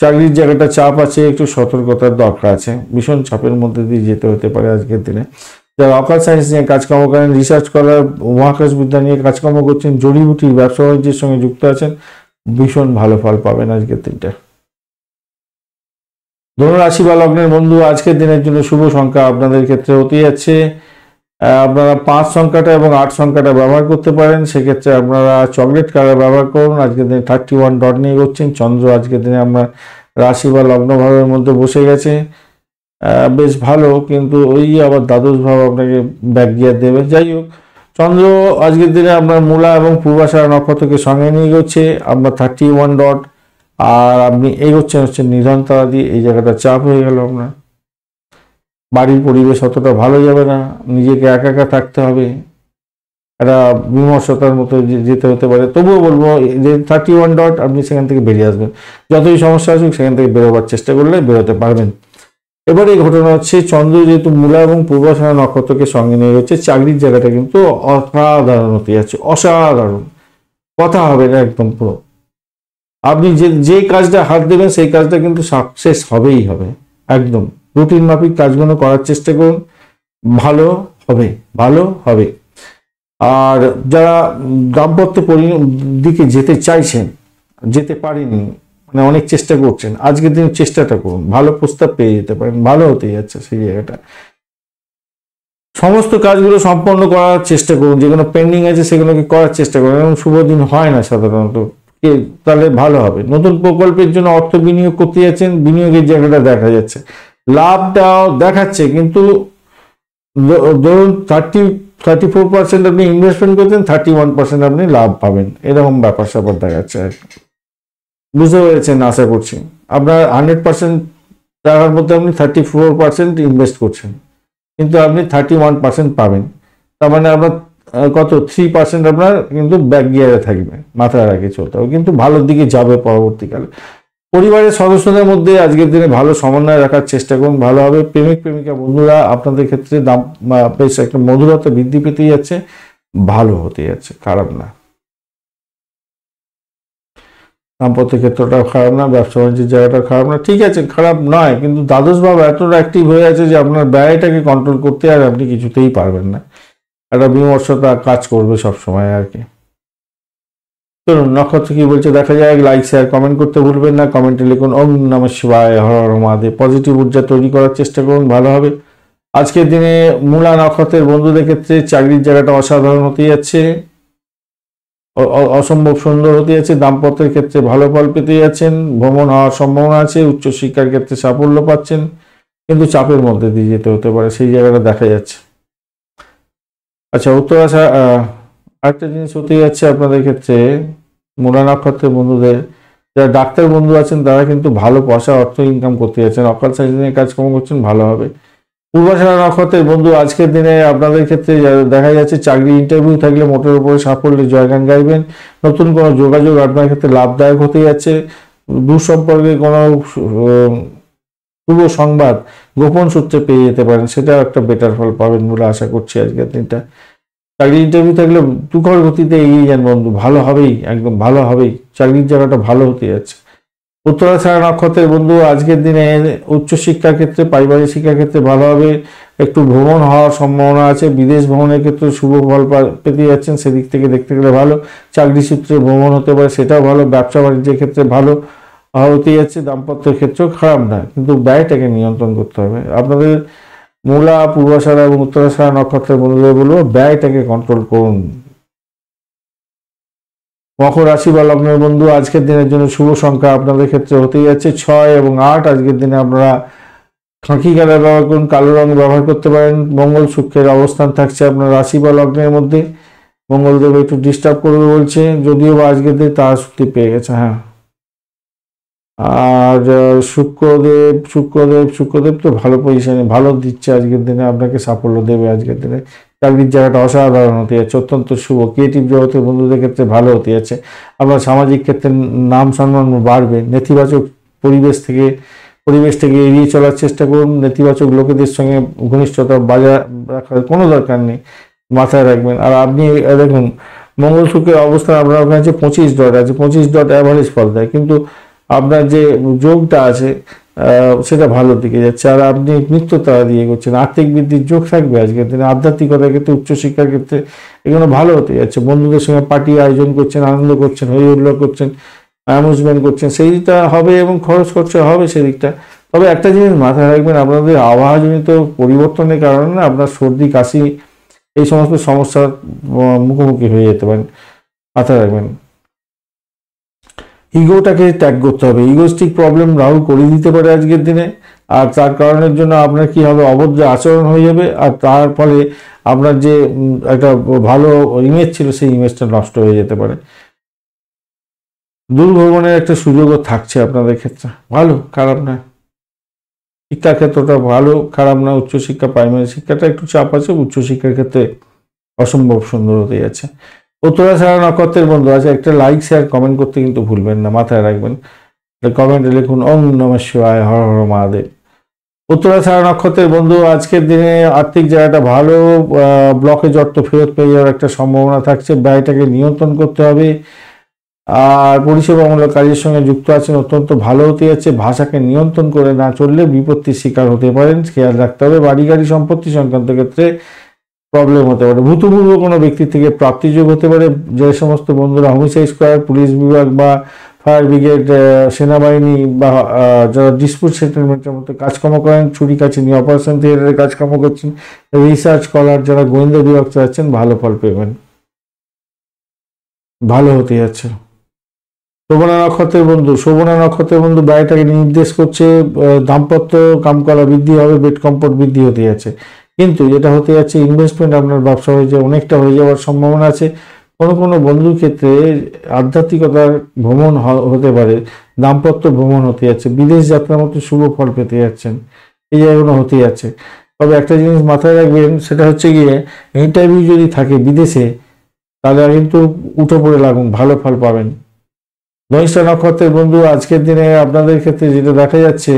Speaker 1: চাকরির জায়গাটা চাপ আছে, একটু সতর্কতার দরকার আছে, ভীষণ চাপের মধ্যে দিয়ে যেতে হতে পারে আজকের দিনে। যারা অকাল সায়েন্স নিয়ে কাজকর্ম করেন, রিসার্চ করার, মহাকাশ বিদ্যা নিয়ে কাজকর্ম করছেন, জড়িবুটির ব্যবসা বাণিজ্যের সঙ্গে যুক্ত আছেন, ভীষণ ভালো ফল পাবেন আজকের দিনটা। ধনুরাশি বা লগ্নের বন্ধু, আজকের দিনের জন্য শুভ সংখ্যা আপনাদের ক্ষেত্রে হতে যাচ্ছে আপনারা 5 সংখ্যাটা এবং 8 সংখ্যাটা ব্যবহার করতে পারেন। সেক্ষেত্রে আপনারা চকলেট কালার ব্যবহার করুন। আজকের দিনে 31 ডট নিয়ে এগোচ্ছেন। চন্দ্র আজকের দিনে আমরা রাশি বা লগ্ন ভাবের মধ্যে বসে গেছে, বেশ ভালো, কিন্তু ওই আবার দ্বাদশ ভাব আপনাকে ব্যাক গিয়ার দেবে। যাই হোক, চন্দ্র আজকের দিনে আপনার মূলা এবং পূর্বাষাঢ়া নক্ষত্রকে সঙ্গে নিয়ে এগোচ্ছে আপনার 31 ডট, আর আপনি এগোচ্ছেন হচ্ছে নিধন তারা দিয়ে। এই জায়গাটা চাপ হয়ে গেল আপনার। বাড়ির পরিবেশ অতটা ভালো যাবে না, নিজেকে একা একা থাকতে হবে, একটা বিমর্ষতার মতো যেতে হতে পারে। তবুও বলবো যে 31 ডট আপনি সেখান থেকে বেরিয়ে আসবেন। যতই সমস্যা আসুক সেখান থেকে বেরোবার চেষ্টা করলে বেরোতে পারবেন। এবারে এই ঘটনা হচ্ছে, চন্দ্র যেহেতু মূলা এবং পূর্বাষাঢ়া নক্ষত্রকে সঙ্গে নিয়ে গেছে, চাকরির জায়গাটা কিন্তু অসাধারণ হতে যাচ্ছে, অসাধারণ, কথা হবে না একদম পুরো। আপনি যে কাজটা হাত দেবেন সেই কাজটা কিন্তু সাকসেস হবেই হবে। একদম রুটিন মাফিক কাজগুলো করার চেষ্টা করুন, ভালো হবে, ভালো হবে। আর যারা দাম্পত্য দিকে যেতে চাইছেন, যেতে পারেনি, মানে অনেক চেষ্টা করছেন, আজকের দিনে চেষ্টাটা করুন, ভালো প্রস্তাব পেয়ে যেতে পারেন, ভালো হতে যাচ্ছে সেই জায়গাটা। সমস্ত কাজগুলো সম্পন্ন করার চেষ্টা করুন, যেগুলো পেন্ডিং আছে সেগুলোকে করার চেষ্টা করুন। এবং শুভ দিন হয় না সাধারণত, তাহলে ভালো হবে। নতুন প্রকল্পের জন্য অর্থ বিনিয়োগ করতে যাচ্ছেন, বিনিয়োগের জায়গাটা দেখা যাচ্ছে, লাভটাও দেখাচ্ছে, কিন্তু ধরুন 34% আপনি ইনভেস্টমেন্ট করছেন, 31% আপনি লাভ পাবেন, এরকম ব্যাপার স্যাপার দেখাচ্ছে আর কি। বুঝতে পেরেছেন আশা করছি। আপনার 100% টাকার মধ্যে আপনি 34% ইনভেস্ট করছেন, কিন্তু আপনি 31% পাবেন। তার মানে আপনার কত 3% আপনার কিন্তু ব্যাক গিয়ারে থাকবে, মাথায় রাখে চলতে হবে, কিন্তু ভালোর দিকে যাবে পরবর্তীকালে। পরিবারের সদস্যদের মধ্যে আজকের দিনে ভালো সমন্বয় রাখার চেষ্টা করুন, ভালো হবে। প্রেমিক প্রেমিকা বন্ধুরা আপনাদের ক্ষেত্রে বেশ একটা মধুরতা বৃদ্ধি পেতে যাচ্ছে, ভালো হতে যাচ্ছে, খারাপ না। দাম্পত্য ক্ষেত্রটাও খারাপ না, ব্যবসা বাণিজ্যের জায়গাটা খারাপ না, ঠিক আছে, খারাপ নয়, কিন্তু দ্বাদশ ভাব এতটা অ্যাক্টিভ হয়ে আছে যে আপনার ব্যয়টাকে কন্ট্রোল করতে আর আপনি কিছুতেই পারবেন না, একটা বিমর্ষতা কাজ করবে সবসময় আর কি। চলুন নক্ষত্র কি বলছে দেখা যায়। লাইক শেয়ার কমেন্ট করতে ভুলবেন না, কমেন্টে লিখুন ওম নমঃ শিবায়, হর হর মহাদেব। পজিটিভ ঊর্জা তৈরি করার চেষ্টা করুন, ভালো হবে। আজকের দিনে মূলা নক্ষত্রের বন্ধুদের ক্ষেত্রে চাকরির জায়গাটা অসাধারণ হতে যাচ্ছে, অসম্ভব সুন্দর হতে যাচ্ছে। দাম্পত্যের ক্ষেত্রে ভালো ফল পেতে যাচ্ছেন, ভ্রমণ হওয়ার সম্ভাবনা আছে, উচ্চশিক্ষার ক্ষেত্রে সাফল্য পাচ্ছেন, কিন্তু চাপের মধ্যে দিয়ে যেতে হতে পারে, সেই জায়গাটা দেখা যাচ্ছে। আচ্ছা, উত্তরাশা আরেকটা জিনিস হতে যাচ্ছে আপনাদের ক্ষেত্রে, মূলা নক্ষত্রের বন্ধুদের যারা ডাক্তার বন্ধু আছেন তারা কিন্তু ভালো পয়সা অর্থ ইনকাম করতে যাচ্ছেন, অকাল সার্জনের কাজকর্ম করছেন, ভালো হবে। পূর্বাষাঢ়া নক্ষত্রের বন্ধু আজকের দিনে আপনাদের ক্ষেত্রে দেখা যাচ্ছে চাকরি ইন্টারভিউ থাকলে মোটের উপরে সাফল্যের জয়গান গাইবেন। নতুন কোনো যোগাযোগ আপনার ক্ষেত্রে লাভদায়ক হতে যাচ্ছে। দূর সম্পর্কে কোনো শুভ সংবাদ গোপন সূত্রে পেয়ে যেতে পারেন, সেটাও একটা বেটার ফল পাবেন বলে আশা করছি আজকের দিনটা। চাকরি ইন্টারভিউ থাকলে তুখর গতিতে এগিয়ে যান বন্ধু, ভালো হবেই, একদম ভালো হবেই, চাকরির জায়গাটা ভালো হতে যাচ্ছে। উত্তরাষাঢ়া নক্ষত্রের বন্ধু আজকের দিনে উচ্চশিক্ষার ক্ষেত্রে, পারিবারিক শিক্ষার ক্ষেত্রে ভালো হবে, একটু ভ্রমণ হওয়ার সম্ভাবনা আছে, বিদেশ ভ্রমণের ক্ষেত্রে শুভ ফল পেতে যাচ্ছেন, সেদিক থেকে দেখতে গেলে ভালো। চাকরি সূত্রে ভ্রমণ হতে পারে, সেটাও ভালো। ব্যবসা বাণিজ্যের ক্ষেত্রে ভালো হতে যাচ্ছে, দাম্পত্যের ক্ষেত্রেও খারাপ না, কিন্তু ব্যয়টাকে নিয়ন্ত্রণ করতে হবে। আপনাদের মূলা, পূর্বাষাঢ়া এবং উত্তরাষাঢ়া নক্ষত্রের বন্ধুদের বলবো ব্যয়টাকে কন্ট্রোল করুন। মকর রাশি বা লগ্নের বন্ধু আজকের দিনের জন্য শুভ সংখ্যা আপনাদের ক্ষেত্রে হতেই যাচ্ছে 6 এবং 8। আজকের দিনে আপনারা খাঁকি কালার ব্যবহার করুন, কালো রং ব্যবহার করতে পারেন। মঙ্গল শুক্রের অবস্থান থাকছে আপনার রাশি বা লগ্নের মধ্যে, মঙ্গলদেব একটু ডিস্টার্ব করবে বলছে, যদিও বা আজকের দিনে তার শক্তি পেয়ে গেছে। হ্যাঁ, আর শুক্রদেব তো ভালো পজিশনে, ভালো দিচ্ছে আজকের দিনে, আপনাকে সাফল্য দেবে আজকের দিনে। চাকরির জায়গাটা অসাধারণ হতে যাচ্ছে, অত্যন্ত শুভ। ক্রিয়েটিভ জগতের বন্ধুদের ক্ষেত্রে ভালো হতে যাচ্ছে, আপনার সামাজিক ক্ষেত্রে নাম সম্মান বাড়বে। নেতিবাচক পরিবেশ থেকে এড়িয়ে চলার চেষ্টা করুন, নেতিবাচক লোকেদের সঙ্গে ঘনিষ্ঠতা বজায় রাখার কোনো দরকার নেই, মাথায় রাখবেন। আর আপনি দেখুন মঙ্গল শুক্রের অবস্থান আপনার ওখানে আছে 25 ডট আছে, 25 ডট অ্যাভারেজ ফল দেয়, কিন্তু আপনার যে যোগটা আছে সেটা ভালো দিকে যাচ্ছে। আর আপনি মৃত্যুতারা দিয়ে করছেন, আর্থিক বৃদ্ধির যোগ থাকবে আজকের দিনে। আধ্যাত্মিকতার ক্ষেত্রে, উচ্চশিক্ষার ক্ষেত্রে এগুলো ভালো হতে যাচ্ছে। বন্ধুদের সঙ্গে পার্টি আয়োজন করছেন, আনন্দ করছেন, হই হুল্লোড় করছেন, অ্যামুজমেন্ট করছেন, সেইটা হবে এবং খরচ খরচা হবে সেদিকটা। তবে একটা জিনিস মাথায় রাখবেন, আপনাদের আবহাওয়াজনিত পরিবর্তনের কারণে আপনার সর্দি কাশি এই সমস্ত সমস্যার মুখোমুখি হয়ে যেতে পারেন, মাথায় রাখবেন। ইগোটাকে ত্যাগ করতে হবে। ইগোস্টিক প্রবলেম রাহু করে দিতে পারে আজকের দিনে, আর তার কারণের জন্য আপনার কি হবে, অভদ্র আচরণ হয়ে যাবে, আর তার ফলে আপনার যে একটা ভালো ইমেজ ছিল সেই ইমেজটা নষ্ট হয়ে যেতে পারে। দুর্ভ্রমণের একটা সুযোগও থাকছে আপনাদের ক্ষেত্রে, ভালো, খারাপ না। শিক্ষার ক্ষেত্রটা ভালো, খারাপ না। উচ্চশিক্ষা, প্রাইমারি শিক্ষাটা একটু চাপ আছে, উচ্চশিক্ষার ক্ষেত্রে অসম্ভব সুন্দর হতে যাচ্ছে। উত্তরাষাঢ়া নক্ষত্রের বন্ধু আছে, একটা লাইক শেয়ার কমেন্ট করতে কিন্তু ভুলবেন না, মাথায় রাখবেন। কমেন্টে লিখুন ওম নমঃ শিবায়, হর হর মহাদেব। উত্তরাষাঢ়া নক্ষত্রের বন্ধু আজকের দিনে আর্থিক জায়গাটা ভালো, ব্লকে জট ফেরত পেয়ে যাওয়ার একটা সম্ভাবনা থাকছে। ব্যয়টাকে নিয়ন্ত্রণ করতে হবে। আর পরিষেবামূলক কাজের সঙ্গে যুক্ত আছেন, অত্যন্ত ভালো হতে যাচ্ছে। ভাষাকে নিয়ন্ত্রণ করে না চললে বিপত্তির শিকার হতে পারেন, খেয়াল রাখতে হবে। বাড়ি গাড়ি সম্পত্তি সংক্রান্ত ক্ষেত্রে প্রবলেম হতে পারে। ভূতপূর্ব কোনো ব্যক্তি থেকে প্রাপ্তিযোগ হতে পারে। যে সমস্ত বন্ধুরা হোমিসাইড স্কোয়ার, পুলিশ বিভাগ বা ফায়ার ব্রিগেড, সেনাবাহিনী বা যারা ডিসপুট সেটেলমেন্টের মধ্যে কাজকর্ম করেন, ছুরি কাছে নিয়ে অপারেশন থিয়েটারে কাজকর্ম করছেন, রিসার্চ স্কলার যারা গোয়েন্দা বিভাগ চাচ্ছেন, ভালো ফল পেবেন, ভালো হতে যাচ্ছে। শোভনা নক্ষত্রের বন্ধু ব্যয়টাকে নির্দেশ করছে। দাম্পত্য কামকলা বৃদ্ধি হবে, বেড কম্পোর্ট বৃদ্ধি হতে যাচ্ছে। কিন্তু যেটা হতে যাচ্ছে, ইনভেস্টমেন্ট আপনার ব্যবসা হয়ে যায় অনেকটা হয়ে যাওয়ার সম্ভাবনা আছে। কোনো বন্ধুর ক্ষেত্রে আধ্যাত্মিকতার ভ্রমণ হতে পারে, দাম্পত্য ভ্রমণ হতে যাচ্ছে, বিদেশ যাত্রার মতো শুভ ফল পেতে যাচ্ছেন, এই জায়গাগুলো হতে যাচ্ছে। তবে একটা জিনিস মাথায় রাখবেন, সেটা হচ্ছে গিয়ে ইন্টারভিউ যদি থাকে বিদেশে, তাহলে কিন্তু উঠে পড়ে লাগুন, ভালো ফল পাবেন। ধনিষ্ঠা নক্ষত্রের বন্ধু আজকের দিনে আপনাদের ক্ষেত্রে যেটা দেখা যাচ্ছে,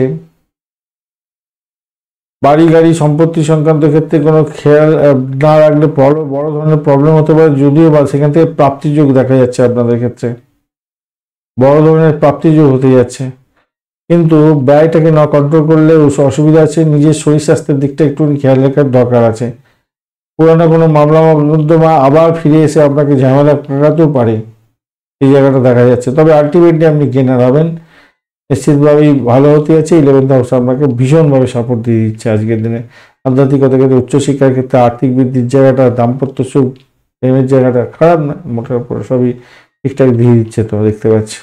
Speaker 1: বাড়ি গাড়ি সম্পত্তি সংক্রান্ত ক্ষেত্রে কোনো খেয়াল না রাখলে বড় ধরনের প্রবলেম হতে পারে, যদিও বা সেখান থেকে প্রাপ্তিযোগ দেখা যাচ্ছে আপনাদের ক্ষেত্রে, বড় ধরনের প্রাপ্তিযোগ হতে যাচ্ছে। কিন্তু ব্যয়টাকে না কন্ট্রোল করলে অসুবিধা আছে। নিজের শরীর স্বাস্থ্যের দিকটা একটু খেয়াল রাখার দরকার আছে। পুরানো কোনো মামলা মোকদ্দমা আবার ফিরে এসে আপনাকে ঝামেলা কাটাতেও পারে, এই জায়গাটা দেখা যাচ্ছে। তবে আলটিমেটলি আপনি গেনার হবেন, নিশ্চিতভাবেই ভালো হতে যাচ্ছে। 11th হাউস আপনাকে ভীষণভাবে সাপোর্ট দিয়ে দিচ্ছে আজকের দিনে। আধ্যাত্মিকতার ক্ষেত্রে, উচ্চশিক্ষার ক্ষেত্রে, আর্থিক বৃদ্ধির জায়গাটা, দাম্পত্য সুখ, প্রেমের জায়গাটা খারাপ না, মোটের উপরে সবই ঠিকঠাক দিয়ে দিচ্ছে, তো দেখতে পাচ্ছি।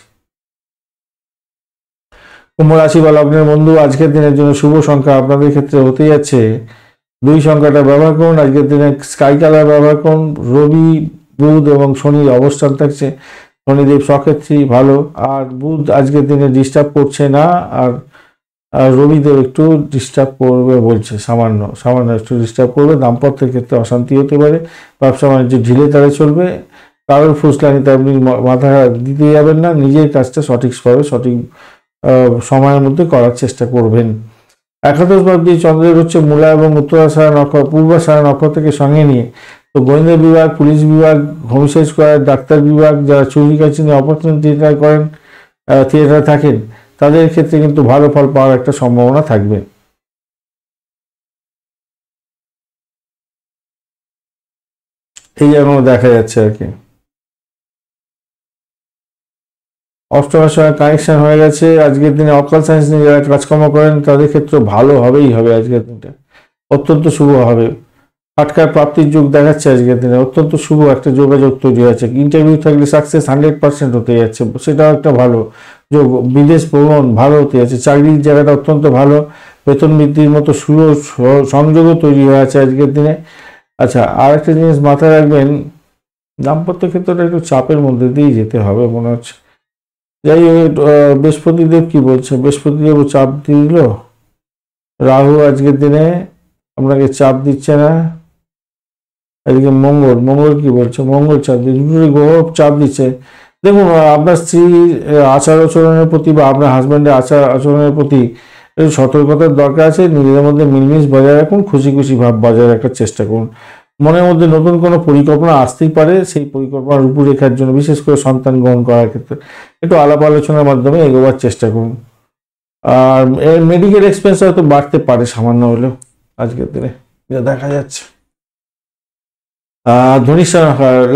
Speaker 1: কুম্ভ রাশি বা লগ্নের বন্ধু আজকের দিনের জন্য শুভ সংখ্যা আপনাদের ক্ষেত্রে হতে যাচ্ছে 2 সংখ্যাটা ব্যবহার করুন। আজকের দিনে স্কাই কালার ব্যবহার করুন। রবি, বুধ এবং শনির অবস্থান থাকছে। শনিদেব সক্ষেত্রী, ভালো। আর বুধ আজকের দিনে ডিস্টার্ব করছে না, আর রবিদেব একটু ডিস্টার্ব করবে বলছে, সামান্য একটু ডিস্টার্ব করবে। দাম্পত্যের ক্ষেত্রে অশান্তি হতে পারে, ব্যবসা বাণিজ্য ঢিলে তাড়ে চলবে। কারোর ফুসলানিতে আপনি মাথা দিতে যাবেন না, নিজের কাজটা সঠিকভাবে সঠিক সময়ের মধ্যে করার চেষ্টা করবেন। একাদশ ভাবটি চন্দ্রের হচ্ছে মূলা এবং পূর্বাষাঢ়া নক্ষত্রকে সঙ্গে নিয়ে, তো গোয়েন্দা বিভাগ, পুলিশ বিভাগ, হোমিসাইড স্কোয়ার, ডাক্তার বিভাগ, যারা চুরি কাছে নিয়ে অপারেশন থিয়েটার করেন, থিয়েটারে থাকেন, তাদের ক্ষেত্রে কিন্তু ভালো ফল পাওয়ার একটা সম্ভাবনা থাকবে। এই জায়গাগুলো দেখা যাচ্ছে আর কি। অষ্টমের সঙ্গে কানেকশন হয়ে গেছে আজকের দিনে। অকাল সায়েন্স নিয়ে যারা কাজকর্ম করেন তাদের ক্ষেত্রে ভালো হবেই হবে আজকের দিনটা, অত্যন্ত শুভ হবে। ফাটকার প্রাপ্তির যোগ দেখাচ্ছে আজকের দিনে, অত্যন্ত শুভ একটা যোগাযোগ তৈরি হয়েছে। ইন্টারভিউ থাকলে সাকসেস 100% হতে যাচ্ছে, সেটাও একটা ভালো যোগ। বিদেশ ভ্রমণ ভালো হতে যাচ্ছে। চাকরির জায়গাটা অত্যন্ত ভালো, বেতন বৃদ্ধির মতো সংযোগও তৈরি হয়ে আছে আজকের দিনে। আচ্ছা, আর একটা জিনিস মাথায় রাখবেন, দাম্পত্য ক্ষেত্রটা একটু চাপের মধ্যে দিয়ে যেতে হবে মনে হচ্ছে। যাই হোক, বৃহস্পতিদেব কি বলছে? বৃহস্পতিদেব চাপ দিল। রাহু আজকের দিনে আপনাকে চাপ দিচ্ছে না। এদিকে মঙ্গল কি বলছে? মঙ্গল চাপ দিচ্ছে, দুটোই গ্রহ চাপ দিচ্ছে। দেখুন, আপনার স্ত্রীর আচার আচরণের প্রতি বা আপনার হাজব্যান্ডের আচার আচরণের প্রতি একটু সতর্কতার দরকার আছে। নিজেদের মধ্যে মিলমিশ বজায় রাখুন, খুশি খুশি ভাব বজায় রাখার চেষ্টা করুন। মনের মধ্যে নতুন কোনো পরিকল্পনা আসতেই পারে, সেই পরিকল্পনার রূপরেখার জন্য, বিশেষ করে সন্তান গ্রহণ করার ক্ষেত্রে একটু আলাপ আলোচনার মাধ্যমে এগোবার চেষ্টা করুন। আর মেডিকেল এক্সপেন্স হয়তো বাড়তে পারে সামান্য হলেও আজকের দিনে, যা দেখা যাচ্ছে। ধনিষ্ঠা,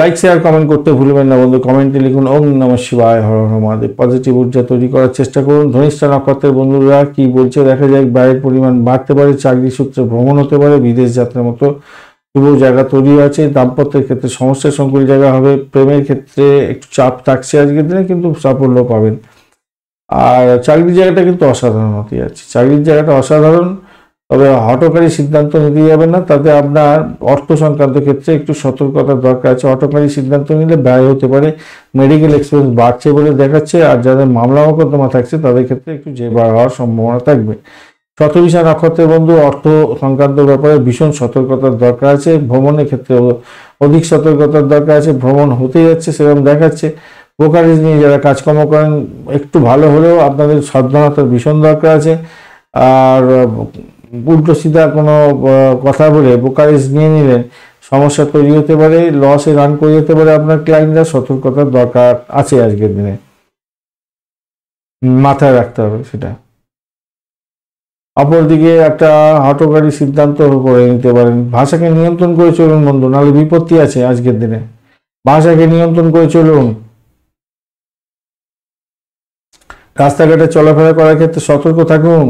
Speaker 1: লাইক শেয়ার কমেন্ট করতে ভুলবেন না বন্ধু। কমেন্টে লিখুন ওম নমঃ শিবায়, হর হর মহাদেব। পজিটিভ ঊর্জা তৈরি করার চেষ্টা করুন। ধনিষ্ঠা নক্ষত্রের বন্ধুরা কি বলছে দেখা যায়। ব্যয়ের পরিমাণ বাড়তে পারে, চাকরি সূত্রে ভ্রমণ হতে পারে, বিদেশ যাত্রার মতো শুভ জায়গা তৈরি আছে। দাম্পত্যের ক্ষেত্রে সমস্যা সংকুল জায়গা হবে। প্রেমের ক্ষেত্রে একটু চাপ থাকছে আজকের দিনে, কিন্তু সাফল্য পাবেন। আর চাকরির জায়গাটা কিন্তু অসাধারণ হতে যাচ্ছে, চাকরির জায়গাটা অসাধারণ। তবে হঠকারী সিদ্ধান্ত নিতে যাবেন না, তাতে আপনার অর্থ সংক্রান্ত ক্ষেত্রে একটু সতর্কতার দরকার আছে। হঠকারী সিদ্ধান্ত নিলে ব্যয় হতে পারে, মেডিকেল এক্সপেন্স বাড়ছে বলে দেখাচ্ছে। আর যাদের মামলা মোকদ্দমা থাকছে তাদের ক্ষেত্রে একটু জেরবার হওয়ার সম্ভাবনা থাকবে। শতবিশা নক্ষত্রের বন্ধু, অর্থ সংক্রান্ত ব্যাপারে ভীষণ সতর্কতার দরকার আছে। ভ্রমণের ক্ষেত্রে অধিক সতর্কতার দরকার আছে, ভ্রমণ হতে যাচ্ছে সেরকম দেখাচ্ছে। ব্রোকারেজ নিয়ে যারা কাজকর্ম করেন একটু ভালো হলেও আপনাদের সাবধানতার ভীষণ দরকার আছে। আর উল্টো সিধা কোনো কথা বলে ব্রোকারেজ নিয়ে নিলেন, সমস্যা তৈরি হতে পারে, লসে রান করে যেতে পারে আপনার ক্লায়েন্টরা। সতর্কতার দরকার আছে আজকের দিনে, মাথায় রাখতে হবে সেটা। অপরদিকে একটা হঠকারী সিদ্ধান্ত করে নিতে পারেন। ভাষাকে নিয়ন্ত্রণ করে চলুন বন্ধু, নাহলে বিপত্তি আছে আজকের দিনে। ভাষাকে নিয়ন্ত্রণ করে চলুন। রাস্তাঘাটে চলাফেরা করার ক্ষেত্রে সতর্ক থাকুন,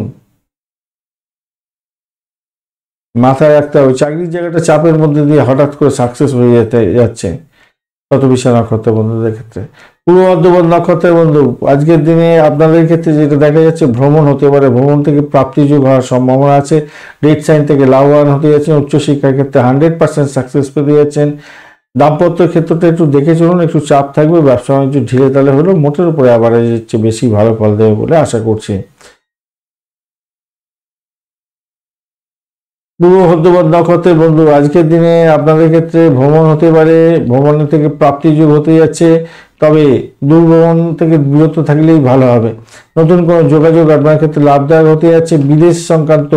Speaker 1: মাথায় রাখতে হবে। চাকরির জায়গাটা চাপের মধ্যে দিয়ে হঠাৎ করে সাকসেস হয়ে যেতে যাচ্ছে শতবিশা নক্ষত্র বন্ধুদের ক্ষেত্রে। পূর্ব বর্ধমান নক্ষত্রের বন্ধু, আজকের দিনে আপনাদের ক্ষেত্রে যেটা দেখা যাচ্ছে, ভ্রমণ হতে পারে, ভ্রমণ থেকে প্রাপ্তিযোগ হওয়ার সম্ভাবনা আছে। রেড সাইন থেকে লাভবান হতে যাচ্ছেন, উচ্চশিক্ষার ক্ষেত্রে 100% সাকসেস পেতে যাচ্ছেন। দাম্পত্য ক্ষেত্রটা একটু দেখে চলুন, একটু চাপ থাকবে, ব্যবসা বাণিজ্য ঢিলে তালে হলেও মোটের উপরে আবার চেয়ে বেশি ভালো ফল দেবে বলে আশা করছি। পূর্ব বর্ধমান নক্ষত্রের বন্ধু, আজকের দিনে আপনাদের ক্ষেত্রে ভ্রমণ হতে পারে, ভ্রমণের থেকে প্রাপ্তিযোগ হতে যাচ্ছে। তবে দূরভ্রমণ থেকে বিরত থাকলেই ভালো হবে। নতুন কোনো যোগাযোগ আপনার ক্ষেত্রে লাভদায়ক হতে যাচ্ছে। বিদেশ সংক্রান্ত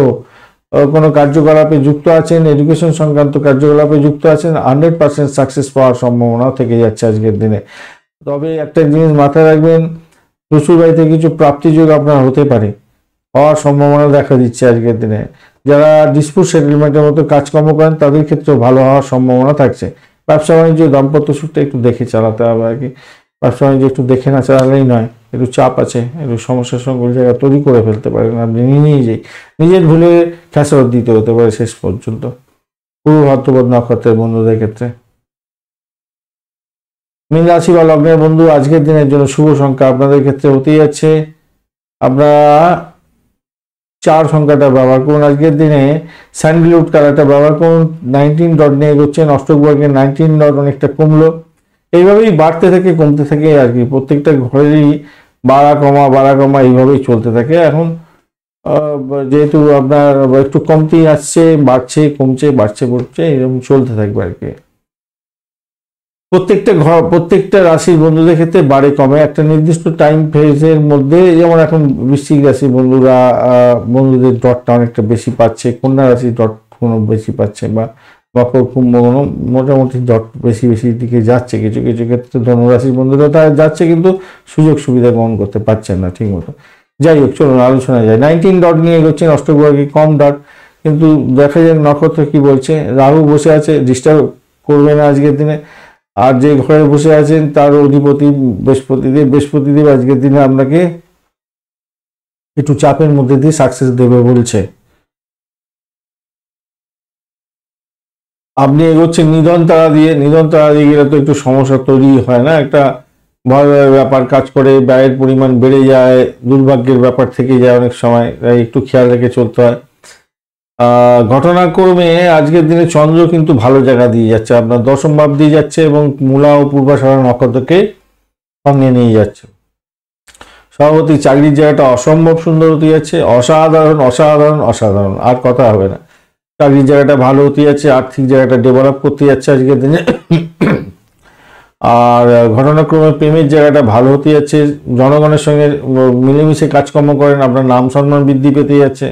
Speaker 1: কোনো কার্যকলাপে যুক্ত আছেন, এডুকেশন সংক্রান্ত কার্যকলাপে যুক্ত আছেন, 100% সাকসেস পাওয়ার সম্ভাবনা থেকে যাচ্ছে আজকের দিনে। তবে একটা জিনিস মাথায় রাখবেন, শ্বশুর বাড়িতে কিছু প্রাপ্তিযোগ আপনার হতে পারে, হওয়ার সম্ভাবনা দেখা দিচ্ছে আজকের দিনে। যারা ডিসপুট সেটেলমেন্টের মতো কাজকর্ম করেন তাদের ক্ষেত্রেও ভালো হওয়ার সম্ভাবনা থাকছে। ব্যবসা বাণিজ্য দাম্পত্য সুখটা একটু দেখে চালাতে হবে আর কি। ব্যবসা বাণিজ্য একটু দেখে না চালালেই নয়, একটু চাপ আছে, একটু সমস্যার সঙ্গে জায়গা তৈরি করে ফেলতে পারেন আপনি নিজেই, নিজের ভুলে খেসারত দিতে হতে পারে শেষ পর্যন্ত পূর্ব ভাদ্রপদ নক্ষত্রের বন্ধুদের ক্ষেত্রে। মীন রাশি বা লগ্নের বন্ধু, আজকের দিনের জন্য শুভ সংখ্যা আপনাদের ক্ষেত্রে হতে যাচ্ছে, আপনারা 4 সংখ্যাটা ব্যবহার করুন। আজকের দিনে স্যান্ডেলউড কালারটা ব্যবহার করুন। 19 ডট নিয়ে এগোচ্ছেন, অষ্টকবর্গের 19 ডট অনেকটা কমলো, এইভাবেই বাড়তে থাকে কমতে থাকে আর কি। প্রত্যেকটা ঘরেরই বাড়া কমা এইভাবেই চলতে থাকে। এখন যেহেতু আপনার একটু কমতেই আসছে, বাড়ছে কমছে, বাড়ছে পড়ছে, এরকম চলতে থাকবে আর কি। প্রত্যেকটা রাশির বন্ধুদের ক্ষেত্রে বাড়ে কমে একটা নির্দিষ্ট টাইম ফেজের মধ্যে। যেমন এখন বৃশ্চিক রাশি বন্ধুদের ডটটা অনেকটা বেশি পাচ্ছে, কন্যা রাশির ডট কোনো বেশি পাচ্ছে, বা মকর কুম্ভ মোটামুটি ডট বেশি দিকে যাচ্ছে। কিছু কিছু ক্ষেত্রে ধনুরাশির বন্ধুরা তারা যাচ্ছে, কিন্তু সুযোগ সুবিধা গ্রহণ করতে পারছেন না ঠিক মতো। যাই হোক, চলুন আলোচনা যায়। 19 ডট নিয়ে এগোচ্ছেন, অষ্টগ্রহকে কম ডট, কিন্তু দেখা যাক নক্ষত্র কি বলছে। রাহু বসে আছে, ডিস্টার্ব করবে না আজকের দিনে। আর যে ঘরে বসে আছেন তার অধিপতি বৃহস্পতিদেব আজকের দিনে আপনাকে একটু চাপের মধ্যে দিয়ে সাকসেস দেবে বলছে। আপনি এগোচ্ছেন নিধন তারা দিয়ে গেলে তো একটু সমস্যা তৈরি হয় না, একটা ভয় ব্যাপার কাজ করে, ব্যয়ের পরিমাণ বেড়ে যায়, দুর্ভাগ্যের ব্যাপার থেকে যায় অনেক সময়, তাই একটু খেয়াল রেখে চলতে হয়। ঘটনাক্রমে আজকের দিনে চন্দ্র কিন্তু ভালো জায়গা দিয়ে যাচ্ছে, আপনার দশম ভাব দিয়ে যাচ্ছে, এবং মূলা ও পূর্বাষাঢ়া নক্ষত্রকে সঙ্গে নিয়ে যাচ্ছে। সভাপতি চাকরির জায়গাটা অসম্ভব সুন্দর হতে যাচ্ছে, অসাধারণ, আর কথা হবে না। চাকরির জায়গাটা ভালো হতে যাচ্ছে, আর্থিক জায়গাটা ডেভেলপ করতে যাচ্ছে আজকের দিনে। আর ঘটনাক্রমে প্রেমের জায়গাটা ভালো হতে যাচ্ছে, জনগণের সঙ্গে মিলেমিশে কাজকর্ম করেন, আপনার নাম সম্মান বৃদ্ধি পেতে যাচ্ছে।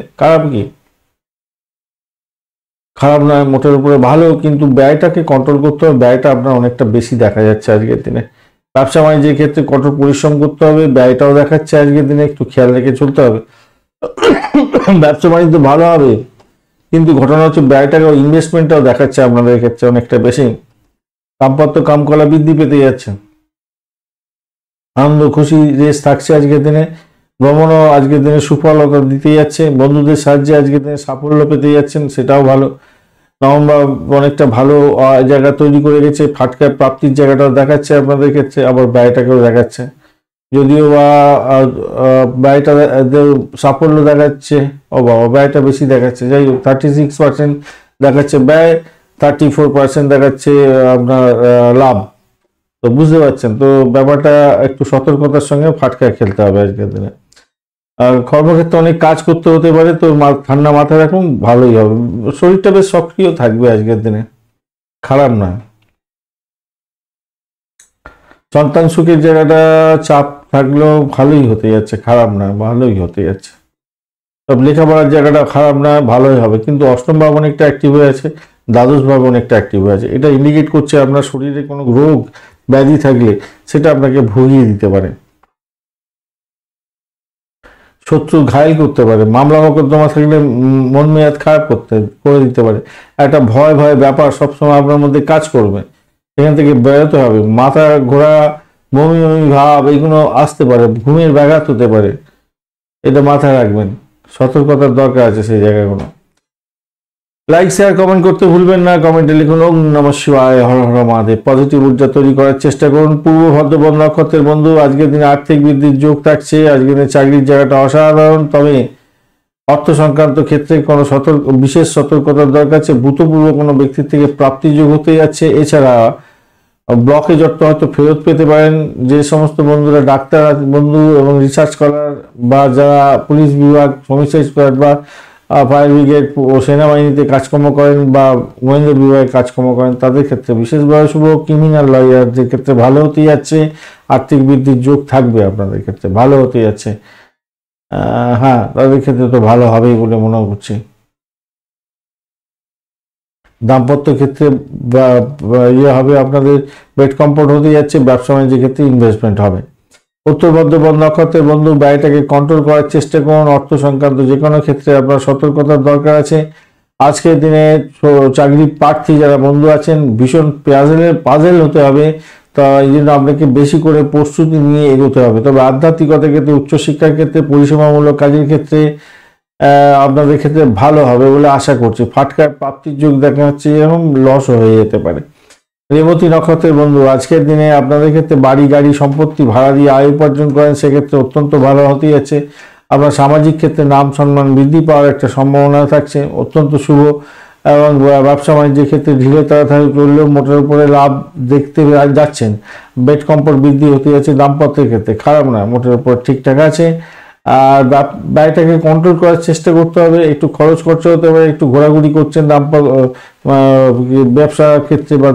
Speaker 1: খারাপ নয়, মোটের উপরে ভালো, কিন্তু ব্যয়টাকে কন্ট্রোল করতে হবে। ব্যয়টা আপনার অনেকটা বেশি দেখা যাচ্ছে আজকের দিনে। ব্যবসা বাণিজ্যের ক্ষেত্রে কঠোর পরিশ্রম করতে হবে, ব্যয়টাও দেখাচ্ছে আজকের দিনে, একটু খেয়াল রেখে চলতে হবে। ব্যবসা বাণিজ্য ভালো হবে, কিন্তু ঘটনা হচ্ছে ব্যয়টাকে ইনভেস্টমেন্টটাও দেখাচ্ছে আপনাদের ক্ষেত্রে অনেকটা বেশি। দাম্পত্য কামকলা বৃদ্ধি পেতে যাচ্ছে, আনন্দ খুশি রেস থাকছে আজকের দিনে। ভ্রমণও আজকের দিনে সুফলতা দিতে যাচ্ছে, বন্ধুদের সাহায্যে আজকের দিনে সাফল্য পেতে যাচ্ছেন, সেটাও ভালো। নভেম্বর অনেকটা ভালো জায়গা তৈরি করে গেছে, ফাটকার প্রাপ্তির জায়গাটাও দেখাচ্ছে আপনাদের ক্ষেত্রে, আবার ব্যয়টাকেও দেখাচ্ছে। যদিও বা ব্যয়টা সাফল্য দেখাচ্ছে, ও বাবা ব্যয়টা বেশি দেখাচ্ছে, যাই হোক 36% দেখাচ্ছে ব্যয়, 34% দেখাচ্ছে আপনার লাভ। তো বুঝতে পারছেন তো ব্যাপারটা, একটু সতর্কতার সঙ্গে ফাটকায় খেলতে হবে আজকের দিনে। আর কর্মক্ষেত্রে অনেক কাজ করতে হতে পারে, তো ঠান্ডা মাথায় রাখুন, ভালোই হবে। শরীরটা বেশ সক্রিয় থাকবে আজকের দিনে, খারাপ নয়। সন্তান সুখের জায়গাটা চাপ থাকলেও ভালোই হতে যাচ্ছে, খারাপ না, ভালোই হতে যাচ্ছে। সব লেখাপড়ার জায়গাটা খারাপ না, ভালোই হবে। কিন্তু অষ্টম ভাব অনেকটা অ্যাক্টিভ হয়ে আছে, দ্বাদশ ভাব অনেকটা অ্যাক্টিভ হয়ে আছে। এটা ইন্ডিকেট করছে আপনার শরীরে কোনো রোগ ব্যাধি থাকলে সেটা আপনাকে ভুগিয়ে দিতে পারে, শত্রু ঘায়েল করতে পারে, মামলা মোকদ্দমা থাকলে মন মেয়াদ খারাপ করে দিতে পারে। একটা ভয় ভয় ব্যাপার সবসময় আপনার মধ্যে কাজ করবে, সেখান থেকে বেরোতে হবে। মাথা ঘোরা, বমি বমি ভাব এগুলো আসতে পারে, ঘুমের ব্যাঘাত হতে পারে, এটা মাথায় রাখবেন, সতর্কতার দরকার আছে সেই জায়গাগুলো। লাইক শেয়ার কমেন্ট করতে ভুলবেন না, কমেন্টে লিখুন ওম নমঃ শিবায়, হর হর মহাদেব। পজিটিভ ঊর্জা তৈরি করার চেষ্টা করুন। পূর্ব ভদ্রপদ নক্ষত্রের বন্ধু, আজকের দিনে আর্থিক বৃদ্ধির যোগ থাকছে। আজকের দিনে চাকরির জায়গাটা অসাধারণ, তবে অর্থ সংক্রান্ত ক্ষেত্রে কোনো বিশেষ সতর্কতার দরকার আছে। ভূতপূর্ব কোনো ব্যক্তির থেকে প্রাপ্তি যোগ হতে যাচ্ছে। এছাড়া ব্লকেজ অর্থ হয়তো ফেরত পেতে পারেন। যে সমস্ত বন্ধুরা ডাক্তার বন্ধু এবং রিসার্চ স্কলার, বা যারা পুলিশ বিভাগ, হোমিসাইড স্কোয়াড বা ফায়ার ব্রিগেড ও সেনাবাহিনীতে কাজকর্ম করেন, বা গোয়েন্দা বিভাগে কাজকর্ম করেন, তাদের ক্ষেত্রে বিশেষভাবে শুভ। ক্রিমিনাল লয়ারদের ক্ষেত্রে ভালো হতে যাচ্ছে, আর্থিক বৃদ্ধির যোগ থাকবে আপনাদের ক্ষেত্রে, ভালো হতে যাচ্ছে। হ্যাঁ, তাদের ক্ষেত্রে তো ভালো হবেই বলে মনে করছি। দাম্পত্য ক্ষেত্রে ইয়ে হবে, আপনাদের বেড কমফোর্ট হতে যাচ্ছে। ব্যবসা বাণিজ্যের ক্ষেত্রে ইনভেস্টমেন্ট হবে। উত্তর ভদ্রপদ নক্ষত্রের বন্ধু, ব্যয়টাকে কন্ট্রোল করার চেষ্টা করুন। অর্থ সংক্রান্ত যে কোনো ক্ষেত্রে আপনার সতর্কতার দরকার আছে। আজকের দিনে চাকরি প্রার্থী যারা বন্ধু আছেন, ভীষণ পাজেল হতে হবে, তা এই জন্য আপনাকে বেশি করে প্রস্তুতি নিয়ে এগোতে হবে। তবে আধ্যাত্মিকতার ক্ষেত্রে, উচ্চশিক্ষার ক্ষেত্রে, পরিষেবামূলক কাজের ক্ষেত্রে আপনাদের ক্ষেত্রে ভালো হবে বলে আশা করছি। ফাটকার প্রাপ্তির যোগ দেখা যাচ্ছে, এরকম লস হয়ে যেতে পারে। রেবতী নক্ষত্রের বন্ধু, আজকের দিনে আপনাদের ক্ষেত্রে বাড়ি গাড়ি সম্পত্তি ভাড়া দিয়ে আয় উপার্জন করেন, সেক্ষেত্রে অত্যন্ত ভালো হতে যাচ্ছে। আপনার সামাজিক ক্ষেত্রে নাম সম্মান বৃদ্ধি পাওয়ার একটা সম্ভাবনা থাকছে, অত্যন্ত শুভ। এবং ব্যবসা বাণিজ্যের ক্ষেত্রে ঢিলে তাড়াতাড়ি চললেও মোটের উপরে লাভ দেখতে যাচ্ছেন। বেড কমফোর্ট বৃদ্ধি হতে যাচ্ছে। দাম্পত্যের ক্ষেত্রে খারাপ না, মোটের উপর ঠিকঠাক আছে। আর ব্যয়টাকে কন্ট্রোল করার চেষ্টা করতে হবে, একটু খরচ খরচা হতে পারে, একটু ঘোরাঘুরি করছেন ব্যবসার ক্ষেত্রে বা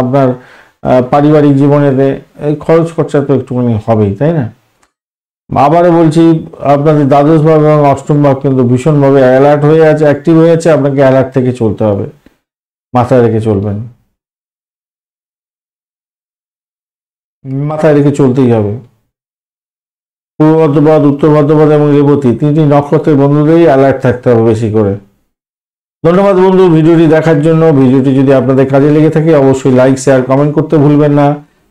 Speaker 1: আপনার পারিবারিক জীবনেতে, এই খরচ খরচা তো একটুখানি হবেই, তাই না? আবারও বলছি, আপনাদের দ্বাদশ ভাব এবং অষ্টম ভাব কিন্তু ভীষণভাবে অ্যালার্ট হয়ে আছে, অ্যাক্টিভ হয়ে আছে। আপনাকে অ্যালার্ট থেকে চলতে হবে, মাথায় রেখে চলবেন, মাথায় রেখে চলতেই হবে। পূর্ব ভদ্রপদ, উত্তর ভদ্রপদ এবং রেবতী, তিনটি নক্ষত্রের বন্ধুদেরই অ্যালার্ট থাকতে হবে বেশি করে। ধন্যবাদ বন্ধু ভিডিওটি দেখার জন্য। ভিডিওটি যদি আপনাদের কাজে লেগে থাকে, অবশ্যই লাইক শেয়ার কমেন্ট করতে ভুলবেন না।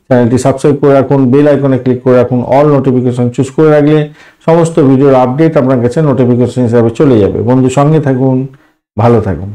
Speaker 1: চ্যানেলটি সাবস্ক্রাইব করে রাখুন, বেল আইকনে ক্লিক করে রাখুন, অল নোটিফিকেশন চুজ করে রাখলে সমস্ত ভিডিওর আপডেট আপনার কাছে নোটিফিকেশন হিসাবে চলে যাবে। বন্ধু সঙ্গে থাকুন, ভালো থাকুন।